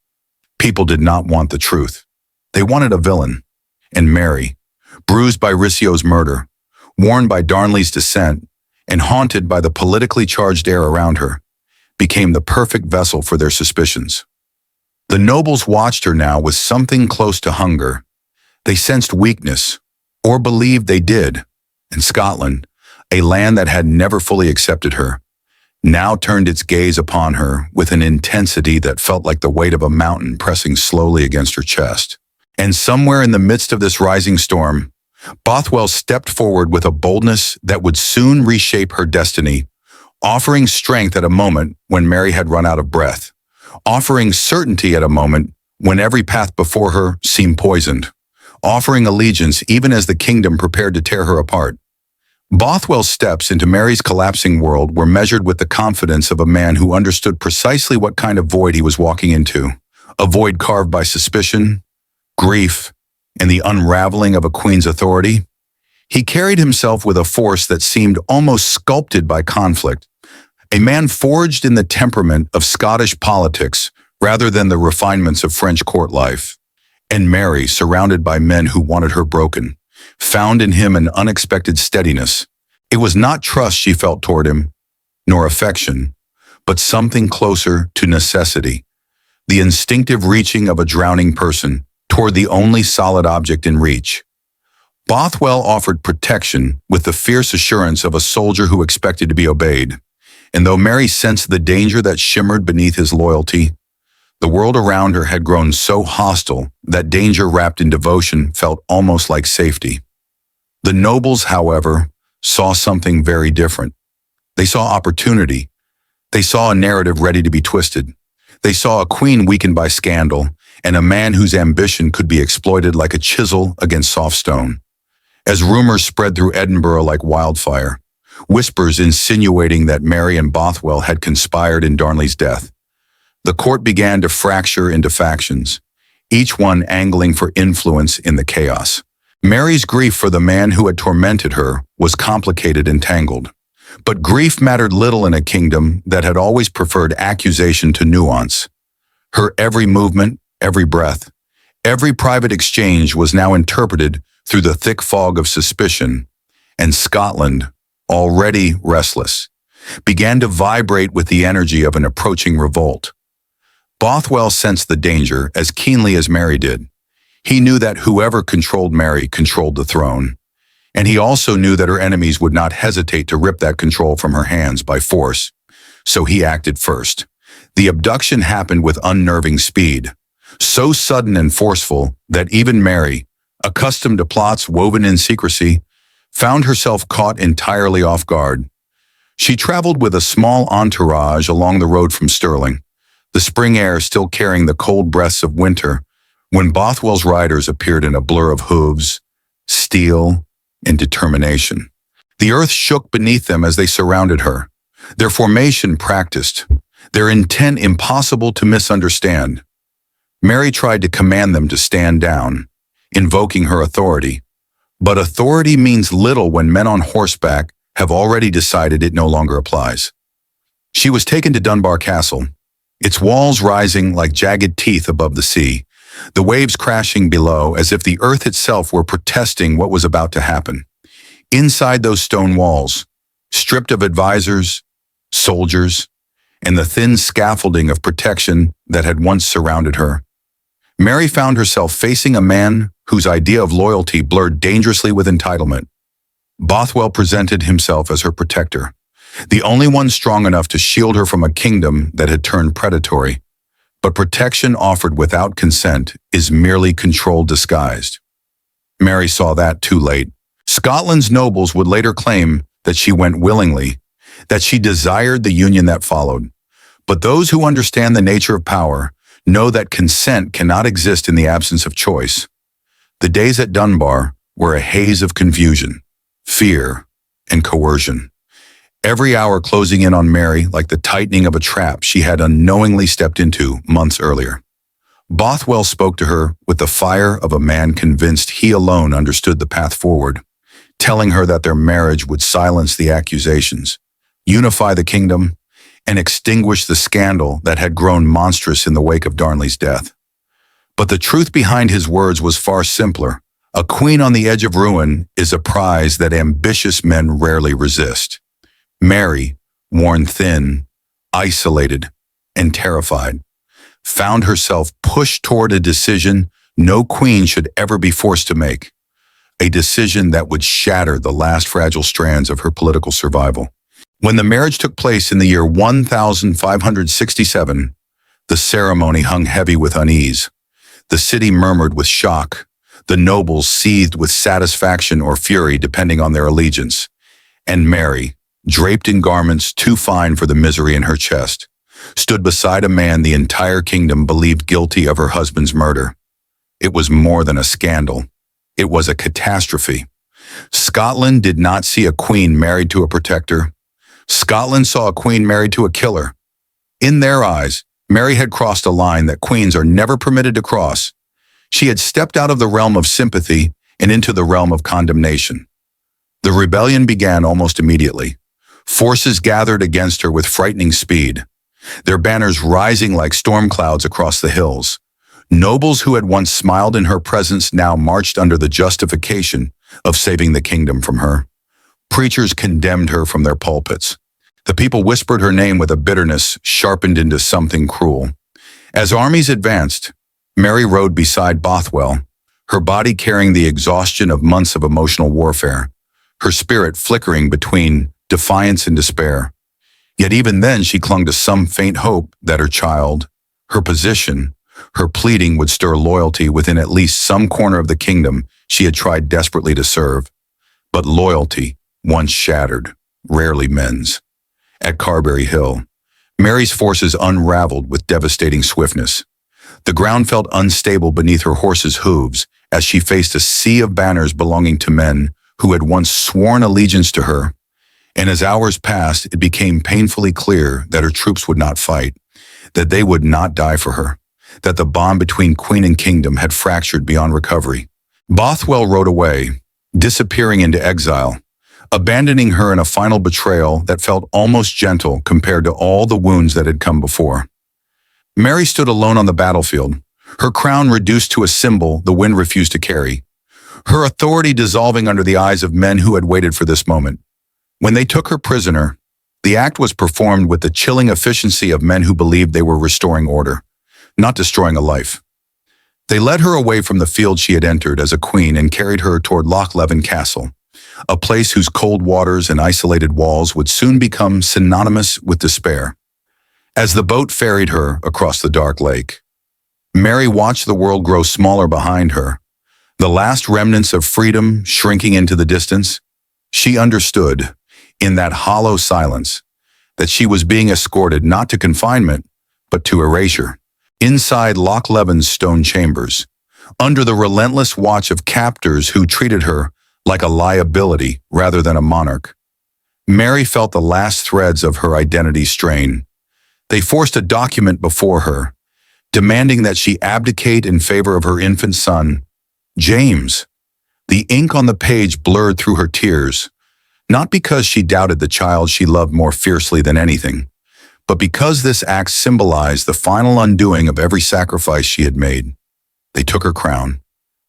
People did not want the truth. They wanted a villain. And Mary, bruised by Riccio's murder, worn by Darnley's descent, and haunted by the politically charged air around her, became the perfect vessel for their suspicions. The nobles watched her now with something close to hunger. They sensed weakness, or believed they did, and Scotland, a land that had never fully accepted her, now turned its gaze upon her with an intensity that felt like the weight of a mountain pressing slowly against her chest. And somewhere in the midst of this rising storm, Bothwell stepped forward with a boldness that would soon reshape her destiny, offering strength at a moment when Mary had run out of breath, offering certainty at a moment when every path before her seemed poisoned, offering allegiance even as the kingdom prepared to tear her apart. Bothwell's steps into Mary's collapsing world were measured with the confidence of a man who understood precisely what kind of void he was walking into, a void carved by suspicion, grief, and the unraveling of a queen's authority. He carried himself with a force that seemed almost sculpted by conflict, a man forged in the temperament of Scottish politics rather than the refinements of French court life. And Mary, surrounded by men who wanted her broken, found in him an unexpected steadiness. It was not trust she felt toward him, nor affection, but something closer to necessity, the instinctive reaching of a drowning person toward the only solid object in reach. Bothwell offered protection with the fierce assurance of a soldier who expected to be obeyed, and though Mary sensed the danger that shimmered beneath his loyalty, the world around her had grown so hostile that danger wrapped in devotion felt almost like safety. The nobles, however, saw something very different. They saw opportunity. They saw a narrative ready to be twisted. They saw a queen weakened by scandal, and a man whose ambition could be exploited like a chisel against soft stone. As rumors spread through Edinburgh like wildfire, whispers insinuating that Mary and Bothwell had conspired in Darnley's death, the court began to fracture into factions, each one angling for influence in the chaos. Mary's grief for the man who had tormented her was complicated and tangled. But grief mattered little in a kingdom that had always preferred accusation to nuance. Her every movement, every breath, every private exchange was now interpreted through the thick fog of suspicion, and Scotland, already restless, began to vibrate with the energy of an approaching revolt. Bothwell sensed the danger as keenly as Mary did. He knew that whoever controlled Mary controlled the throne, and he also knew that her enemies would not hesitate to rip that control from her hands by force, so he acted first. The abduction happened with unnerving speed, so sudden and forceful that even Mary, accustomed to plots woven in secrecy, found herself caught entirely off guard. She traveled with a small entourage along the road from Stirling, the spring air still carrying the cold breaths of winter, when Bothwell's riders appeared in a blur of hooves, steel, and determination. The earth shook beneath them as they surrounded her, their formation practiced, their intent impossible to misunderstand. Mary tried to command them to stand down, invoking her authority. But authority means little when men on horseback have already decided it no longer applies. She was taken to Dunbar Castle, its walls rising like jagged teeth above the sea, the waves crashing below as if the earth itself were protesting what was about to happen. Inside those stone walls, stripped of advisors, soldiers, and the thin scaffolding of protection that had once surrounded her, Mary found herself facing a man whose idea of loyalty blurred dangerously with entitlement. Bothwell presented himself as her protector, the only one strong enough to shield her from a kingdom that had turned predatory. But protection offered without consent is merely control disguised. Mary saw that too late. Scotland's nobles would later claim that she went willingly, that she desired the union that followed. But those who understand the nature of power know that consent cannot exist in the absence of choice. The days at Dunbar were a haze of confusion, fear, and coercion. Every hour closing in on Mary like the tightening of a trap she had unknowingly stepped into months earlier. Bothwell spoke to her with the fire of a man convinced he alone understood the path forward, telling her that their marriage would silence the accusations, unify the kingdom, and extinguish the scandal that had grown monstrous in the wake of Darnley's death. But the truth behind his words was far simpler. A queen on the edge of ruin is a prize that ambitious men rarely resist. Mary, worn thin, isolated, and terrified, found herself pushed toward a decision no queen should ever be forced to make, a decision that would shatter the last fragile strands of her political survival. When the marriage took place in the year 1567, the ceremony hung heavy with unease. The city murmured with shock. The nobles seethed with satisfaction or fury depending on their allegiance. And Mary, draped in garments too fine for the misery in her chest, stood beside a man the entire kingdom believed guilty of her husband's murder. It was more than a scandal. It was a catastrophe. Scotland did not see a queen married to a protector. Scotland saw a queen married to a killer. In their eyes, Mary had crossed a line that queens are never permitted to cross. She had stepped out of the realm of sympathy and into the realm of condemnation. The rebellion began almost immediately. Forces gathered against her with frightening speed, their banners rising like storm clouds across the hills. Nobles who had once smiled in her presence now marched under the justification of saving the kingdom from her. Preachers condemned her from their pulpits. The people whispered her name with a bitterness sharpened into something cruel. As armies advanced, Mary rode beside Bothwell, her body carrying the exhaustion of months of emotional warfare, her spirit flickering between defiance and despair. Yet even then she clung to some faint hope that her child, her position, her pleading would stir loyalty within at least some corner of the kingdom she had tried desperately to serve. But loyalty, once shattered, rarely mends. At Carberry Hill, Mary's forces unraveled with devastating swiftness. The ground felt unstable beneath her horse's hooves as she faced a sea of banners belonging to men who had once sworn allegiance to her. And as hours passed, it became painfully clear that her troops would not fight, that they would not die for her, that the bond between queen and kingdom had fractured beyond recovery. Bothwell rode away, disappearing into exile, abandoning her in a final betrayal that felt almost gentle compared to all the wounds that had come before. Mary stood alone on the battlefield, her crown reduced to a symbol the wind refused to carry, her authority dissolving under the eyes of men who had waited for this moment. When they took her prisoner, the act was performed with the chilling efficiency of men who believed they were restoring order, not destroying a life. They led her away from the field she had entered as a queen and carried her toward Loch Leven Castle, a place whose cold waters and isolated walls would soon become synonymous with despair. As the boat ferried her across the dark lake, Mary watched the world grow smaller behind her, the last remnants of freedom shrinking into the distance. She understood, in that hollow silence, that she was being escorted not to confinement, but to erasure. Inside Loch Leven's stone chambers, under the relentless watch of captors who treated her like a liability rather than a monarch, Mary felt the last threads of her identity strain. They forced a document before her, demanding that she abdicate in favor of her infant son, James. The ink on the page blurred through her tears, not because she doubted the child she loved more fiercely than anything, but because this act symbolized the final undoing of every sacrifice she had made. They took her crown,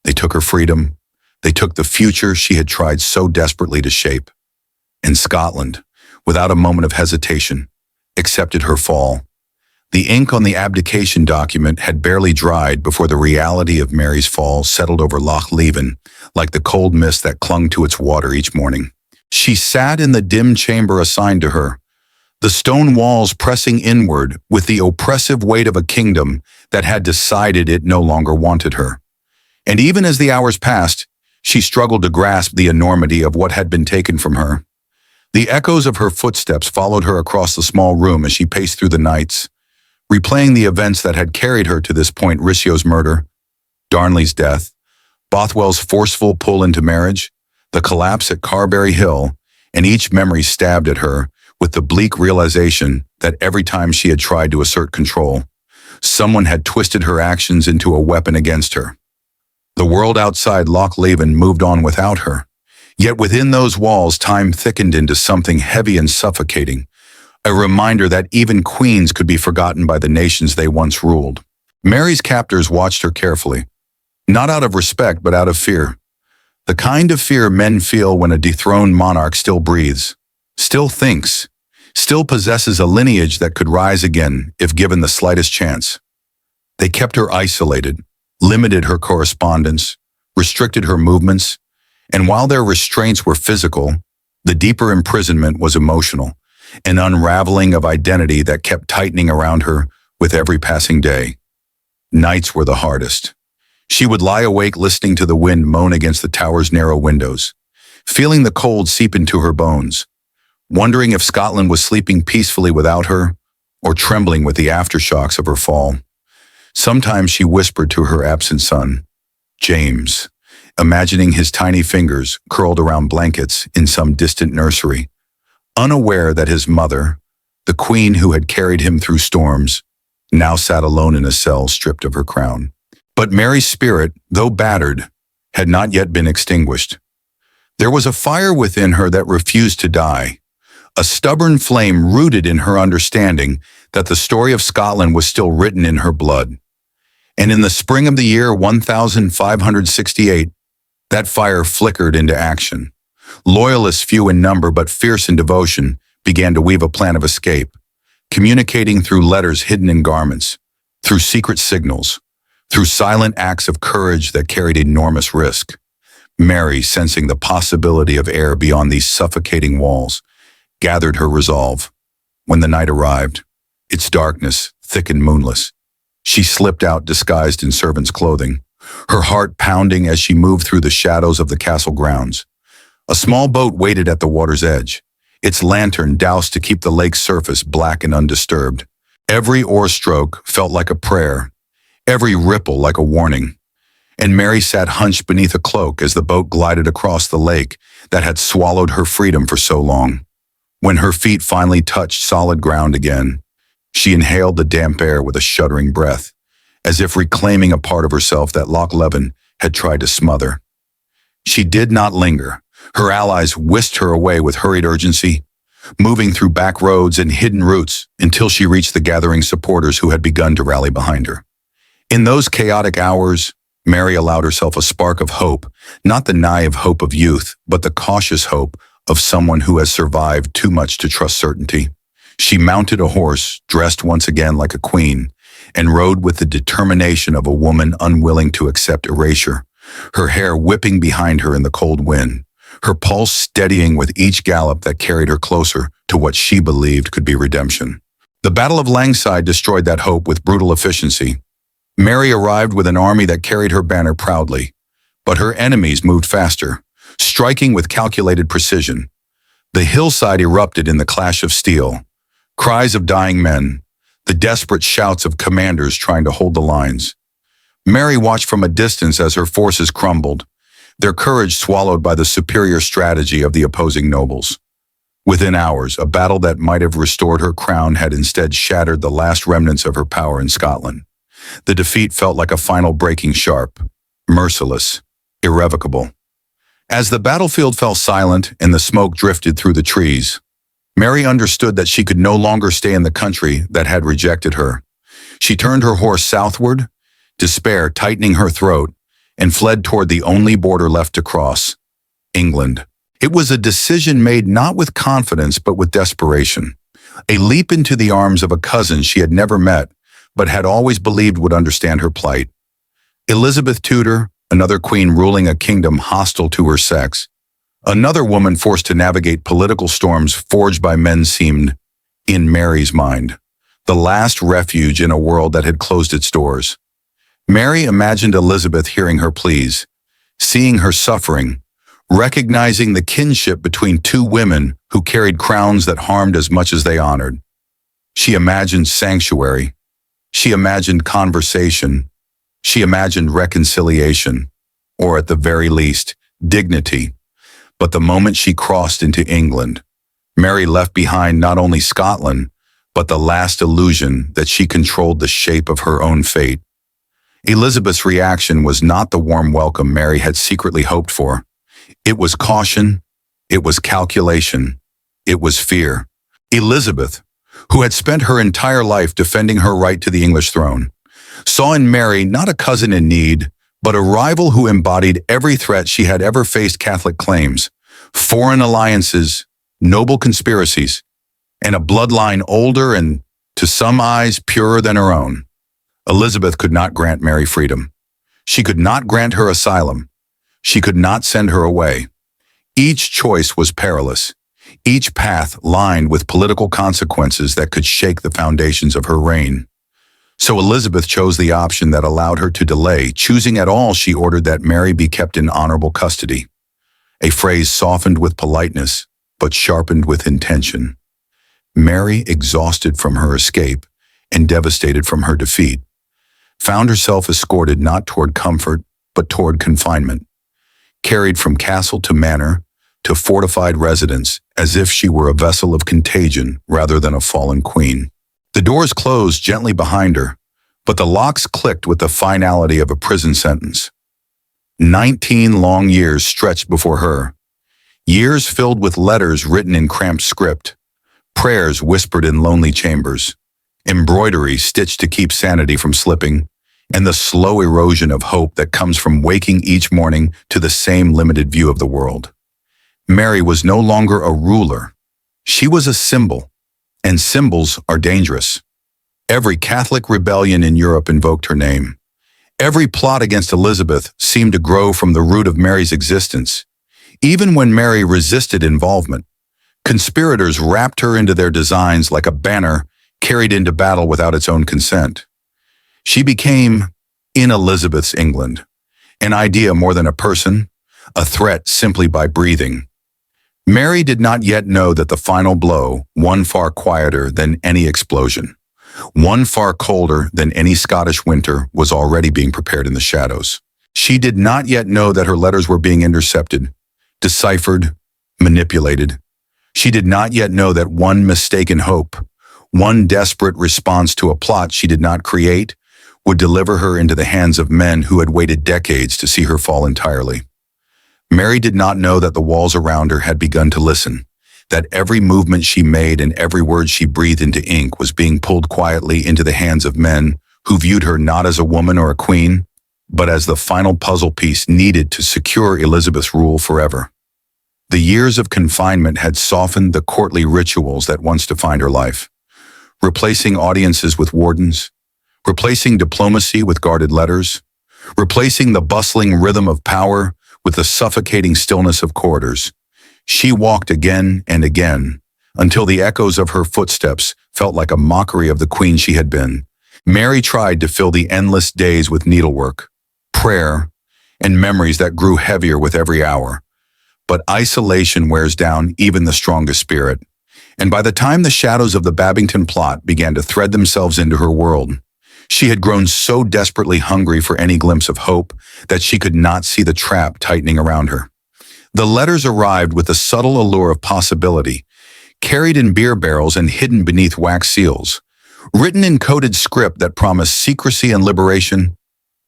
they took her freedom, they took the future she had tried so desperately to shape. And Scotland, without a moment of hesitation, accepted her fall. The ink on the abdication document had barely dried before the reality of Mary's fall settled over Loch Leven like the cold mist that clung to its water each morning. She sat in the dim chamber assigned to her, the stone walls pressing inward with the oppressive weight of a kingdom that had decided it no longer wanted her. And even as the hours passed, she struggled to grasp the enormity of what had been taken from her. The echoes of her footsteps followed her across the small room as she paced through the nights, replaying the events that had carried her to this point: Ricio's murder, Darnley's death, Bothwell's forceful pull into marriage, the collapse at Carberry Hill, and each memory stabbed at her with the bleak realization that every time she had tried to assert control, someone had twisted her actions into a weapon against her. The world outside Loch Leven moved on without her, yet within those walls time thickened into something heavy and suffocating, a reminder that even queens could be forgotten by the nations they once ruled. Mary's captors watched her carefully, not out of respect but out of fear. The kind of fear men feel when a dethroned monarch still breathes, still thinks, still possesses a lineage that could rise again if given the slightest chance. They kept her isolated, limited her correspondence, restricted her movements, and while their restraints were physical, the deeper imprisonment was emotional, an unraveling of identity that kept tightening around her with every passing day. Nights were the hardest. She would lie awake listening to the wind moan against the tower's narrow windows, feeling the cold seep into her bones, wondering if Scotland was sleeping peacefully without her or trembling with the aftershocks of her fall. Sometimes she whispered to her absent son, James, imagining his tiny fingers curled around blankets in some distant nursery, unaware that his mother, the queen who had carried him through storms, now sat alone in a cell stripped of her crown. But Mary's spirit, though battered, had not yet been extinguished. There was a fire within her that refused to die, a stubborn flame rooted in her understanding that the story of Scotland was still written in her blood. And in the spring of the year 1568, that fire flickered into action. Loyalists, few in number but fierce in devotion, began to weave a plan of escape, communicating through letters hidden in garments, through secret signals, through silent acts of courage that carried enormous risk. Mary, sensing the possibility of air beyond these suffocating walls, gathered her resolve. When the night arrived, its darkness thick and moonless, she slipped out disguised in servant's clothing, her heart pounding as she moved through the shadows of the castle grounds. A small boat waited at the water's edge, its lantern doused to keep the lake's surface black and undisturbed. Every oar stroke felt like a prayer, every ripple like a warning. And Mary sat hunched beneath a cloak as the boat glided across the lake that had swallowed her freedom for so long. When her feet finally touched solid ground again, she inhaled the damp air with a shuddering breath, as if reclaiming a part of herself that Loch Leven had tried to smother. She did not linger. Her allies whisked her away with hurried urgency, moving through back roads and hidden routes until she reached the gathering supporters who had begun to rally behind her. In those chaotic hours, Mary allowed herself a spark of hope, not the naive hope of youth, but the cautious hope of someone who has survived too much to trust certainty. She mounted a horse, dressed once again like a queen, and rode with the determination of a woman unwilling to accept erasure, her hair whipping behind her in the cold wind, her pulse steadying with each gallop that carried her closer to what she believed could be redemption. The Battle of Langside destroyed that hope with brutal efficiency. Mary arrived with an army that carried her banner proudly, but her enemies moved faster, striking with calculated precision. The hillside erupted in the clash of steel, cries of dying men, the desperate shouts of commanders trying to hold the lines. Mary watched from a distance as her forces crumbled, their courage swallowed by the superior strategy of the opposing nobles. Within hours, a battle that might have restored her crown had instead shattered the last remnants of her power in Scotland. The defeat felt like a final breaking sharp, merciless, irrevocable. As the battlefield fell silent and the smoke drifted through the trees, Mary understood that she could no longer stay in the country that had rejected her. She turned her horse southward, despair tightening her throat, and fled toward the only border left to cross, England. It was a decision made not with confidence but with desperation, a leap into the arms of a cousin she had never met but had always believed would understand her plight. Elizabeth Tudor, another queen ruling a kingdom hostile to her sex, another woman forced to navigate political storms forged by men, seemed, in Mary's mind, the last refuge in a world that had closed its doors. Mary imagined Elizabeth hearing her pleas, seeing her suffering, recognizing the kinship between two women who carried crowns that harmed as much as they honored. She imagined sanctuary. She imagined conversation. She imagined reconciliation, or at the very least, dignity. But the moment she crossed into England, Mary left behind not only Scotland, but the last illusion that she controlled the shape of her own fate. Elizabeth's reaction was not the warm welcome Mary had secretly hoped for. It was caution, it was calculation, it was fear. Elizabeth, who had spent her entire life defending her right to the English throne, saw in Mary not a cousin in need, but a rival who embodied every threat she had ever faced: Catholic claims, foreign alliances, noble conspiracies, and a bloodline older and, to some eyes, purer than her own. Elizabeth could not grant Mary freedom. She could not grant her asylum. She could not send her away. Each choice was perilous, each path lined with political consequences that could shake the foundations of her reign. So Elizabeth chose the option that allowed her to delay. Choosing at all, she ordered that Mary be kept in honorable custody, a phrase softened with politeness, but sharpened with intention. Mary, exhausted from her escape and devastated from her defeat, found herself escorted not toward comfort, but toward confinement, carried from castle to manor to fortified residence as if she were a vessel of contagion rather than a fallen queen. The doors closed gently behind her, but the locks clicked with the finality of a prison sentence. 19 long years stretched before her, years filled with letters written in cramped script, prayers whispered in lonely chambers, embroidery stitched to keep sanity from slipping, and the slow erosion of hope that comes from waking each morning to the same limited view of the world. Mary was no longer a ruler. She was a symbol, and symbols are dangerous. Every Catholic rebellion in Europe invoked her name. Every plot against Elizabeth seemed to grow from the root of Mary's existence. Even when Mary resisted involvement, conspirators wrapped her into their designs like a banner carried into battle without its own consent. She became, in Elizabeth's England, an idea more than a person, a threat simply by breathing. Mary did not yet know that the final blow, one far quieter than any explosion, One far colder than any Scottish winter was already being prepared in the shadows. She did not yet know that her letters were being intercepted, deciphered, manipulated. She did not yet know that one mistaken hope, one desperate response to a plot she did not create, would deliver her into the hands of men who had waited decades to see her fall entirely. Mary did not know that the walls around her had begun to listen, that every movement she made and every word she breathed into ink was being pulled quietly into the hands of men who viewed her not as a woman or a queen, but as the final puzzle piece needed to secure Elizabeth's rule forever. The years of confinement had softened the courtly rituals that once defined her life, replacing audiences with wardens, replacing diplomacy with guarded letters, replacing the bustling rhythm of power with the suffocating stillness of corridors. She walked again and again, until the echoes of her footsteps felt like a mockery of the queen she had been. Mary tried to fill the endless days with needlework, prayer, and memories that grew heavier with every hour. But isolation wears down even the strongest spirit, and by the time the shadows of the Babington plot began to thread themselves into her world, she had grown so desperately hungry for any glimpse of hope that she could not see the trap tightening around her. The letters arrived with the subtle allure of possibility, carried in beer barrels and hidden beneath wax seals, written in coded script that promised secrecy and liberation.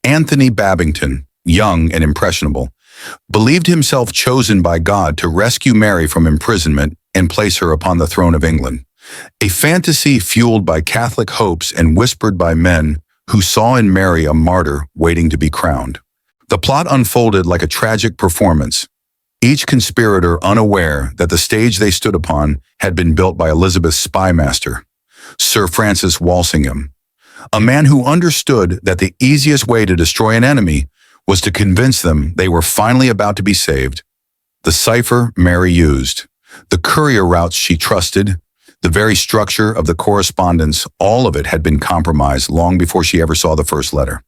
Anthony Babington, young and impressionable, believed himself chosen by God to rescue Mary from imprisonment and place her upon the throne of England, a fantasy fueled by Catholic hopes and whispered by men who saw in Mary a martyr waiting to be crowned. The plot unfolded like a tragic performance, each conspirator unaware that the stage they stood upon had been built by Elizabeth's spy master, Sir Francis Walsingham, a man who understood that the easiest way to destroy an enemy was to convince them they were finally about to be saved. The cipher Mary used, the courier routes she trusted, the very structure of the correspondence, all of it had been compromised long before she ever saw the first letter.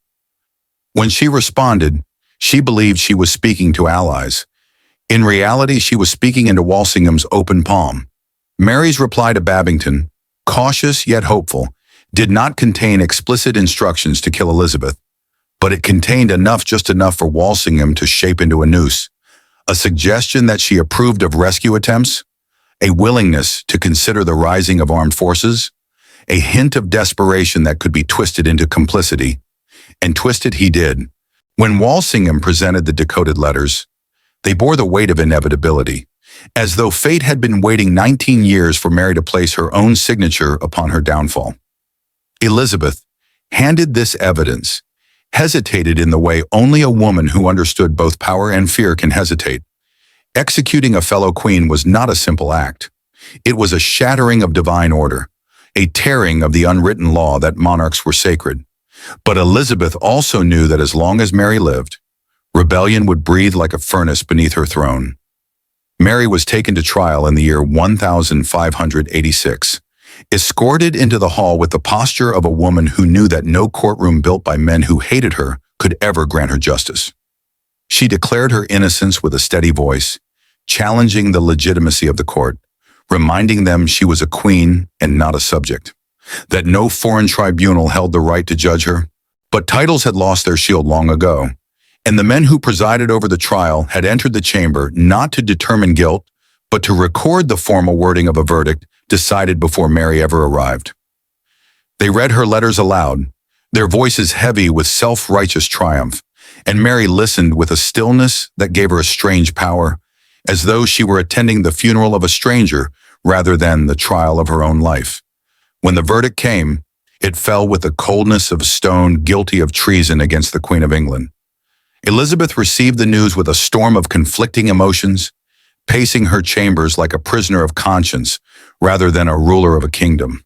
When she responded, she believed she was speaking to allies. In reality, she was speaking into Walsingham's open palm. Mary's reply to Babington, cautious yet hopeful, did not contain explicit instructions to kill Elizabeth, but it contained just enough for Walsingham to shape into a noose, a suggestion that she approved of rescue attempts, a willingness to consider the rising of armed forces, a hint of desperation that could be twisted into complicity, and twisted he did. When Walsingham presented the decoded letters, they bore the weight of inevitability, as though fate had been waiting 19 years for Mary to place her own signature upon her downfall. Elizabeth, handed this evidence, hesitated in the way only a woman who understood both power and fear can hesitate. Executing a fellow queen was not a simple act. It was a shattering of divine order, a tearing of the unwritten law that monarchs were sacred. But Elizabeth also knew that as long as Mary lived, rebellion would breathe like a furnace beneath her throne. Mary was taken to trial in the year 1586, escorted into the hall with the posture of a woman who knew that no courtroom built by men who hated her could ever grant her justice. She declared her innocence with a steady voice, challenging the legitimacy of the court, reminding them she was a queen and not a subject, that no foreign tribunal held the right to judge her. But titles had lost their shield long ago, and the men who presided over the trial had entered the chamber not to determine guilt, but to record the formal wording of a verdict decided before Mary ever arrived. They read her letters aloud, their voices heavy with self-righteous triumph, and Mary listened with a stillness that gave her a strange power, as though she were attending the funeral of a stranger rather than the trial of her own life. When the verdict came, it fell with the coldness of stone guilty of treason against the Queen of England. Elizabeth received the news with a storm of conflicting emotions, pacing her chambers like a prisoner of conscience rather than a ruler of a kingdom.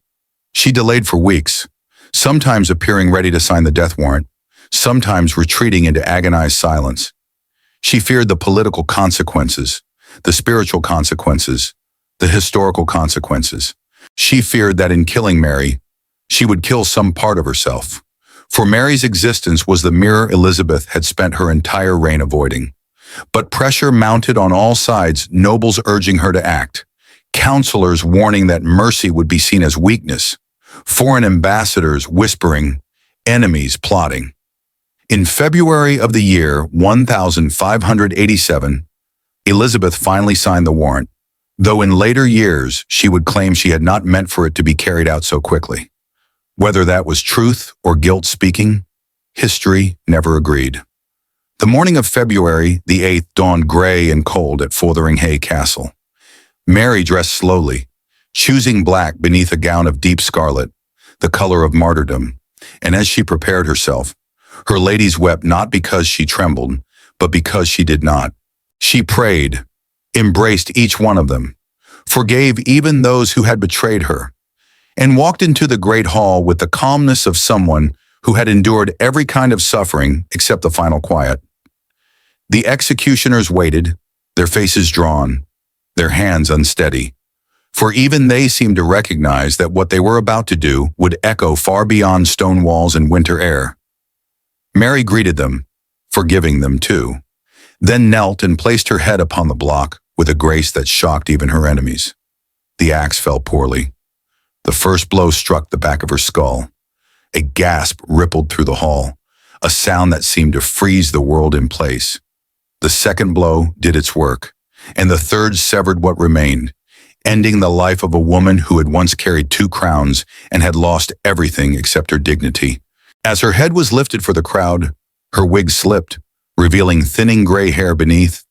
She delayed for weeks, sometimes appearing ready to sign the death warrant, sometimes retreating into agonized silence. She feared the political consequences, the spiritual consequences, the historical consequences. She feared that in killing Mary, she would kill some part of herself. For Mary's existence was the mirror Elizabeth had spent her entire reign avoiding. But pressure mounted on all sides, nobles urging her to act, counselors warning that mercy would be seen as weakness, foreign ambassadors whispering, enemies plotting. In February of the year 1587, Elizabeth finally signed the warrant, though in later years she would claim she had not meant for it to be carried out so quickly. Whether that was truth or guilt speaking, history never agreed. The morning of February the 8th dawned gray and cold at Fotheringhay Castle. Mary dressed slowly, choosing black beneath a gown of deep scarlet, the color of martyrdom, and as she prepared herself, her ladies wept not because she trembled, but because she did not. She prayed, embraced each one of them, forgave even those who had betrayed her, and walked into the great hall with the calmness of someone who had endured every kind of suffering except the final quiet. The executioners waited, their faces drawn, their hands unsteady, for even they seemed to recognize that what they were about to do would echo far beyond stone walls and winter air. Mary greeted them, forgiving them too, then knelt and placed her head upon the block with a grace that shocked even her enemies. The axe fell poorly. The first blow struck the back of her skull. A gasp rippled through the hall, a sound that seemed to freeze the world in place. The second blow did its work, and the third severed what remained, ending the life of a woman who had once carried 2 crowns and had lost everything except her dignity. As her head was lifted for the crowd, her wig slipped, revealing thinning gray hair beneath,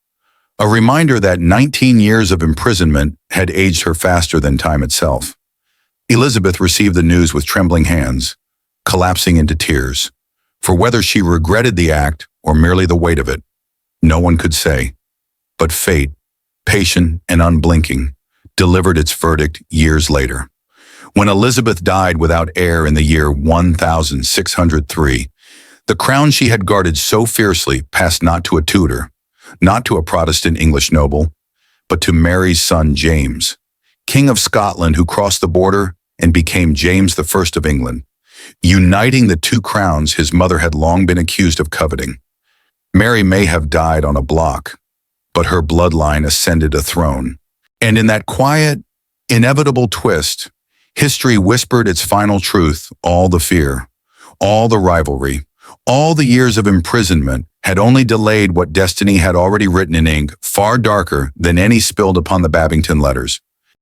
a reminder that 19 years of imprisonment had aged her faster than time itself. Elizabeth received the news with trembling hands, collapsing into tears, for whether she regretted the act or merely the weight of it, no one could say. But fate, patient and unblinking, delivered its verdict years later. When Elizabeth died without heir in the year 1603, the crown she had guarded so fiercely passed not to a Tudor, not to a Protestant English noble, but to Mary's son James, King of Scotland, who crossed the border and became James I of England, uniting the 2 crowns his mother had long been accused of coveting. Mary may have died on a block, but her bloodline ascended a throne. And in that quiet, inevitable twist, history whispered its final truth. All the fear, all the rivalry, all the years of imprisonment had only delayed what destiny had already written in ink far darker than any spilled upon the Babington letters.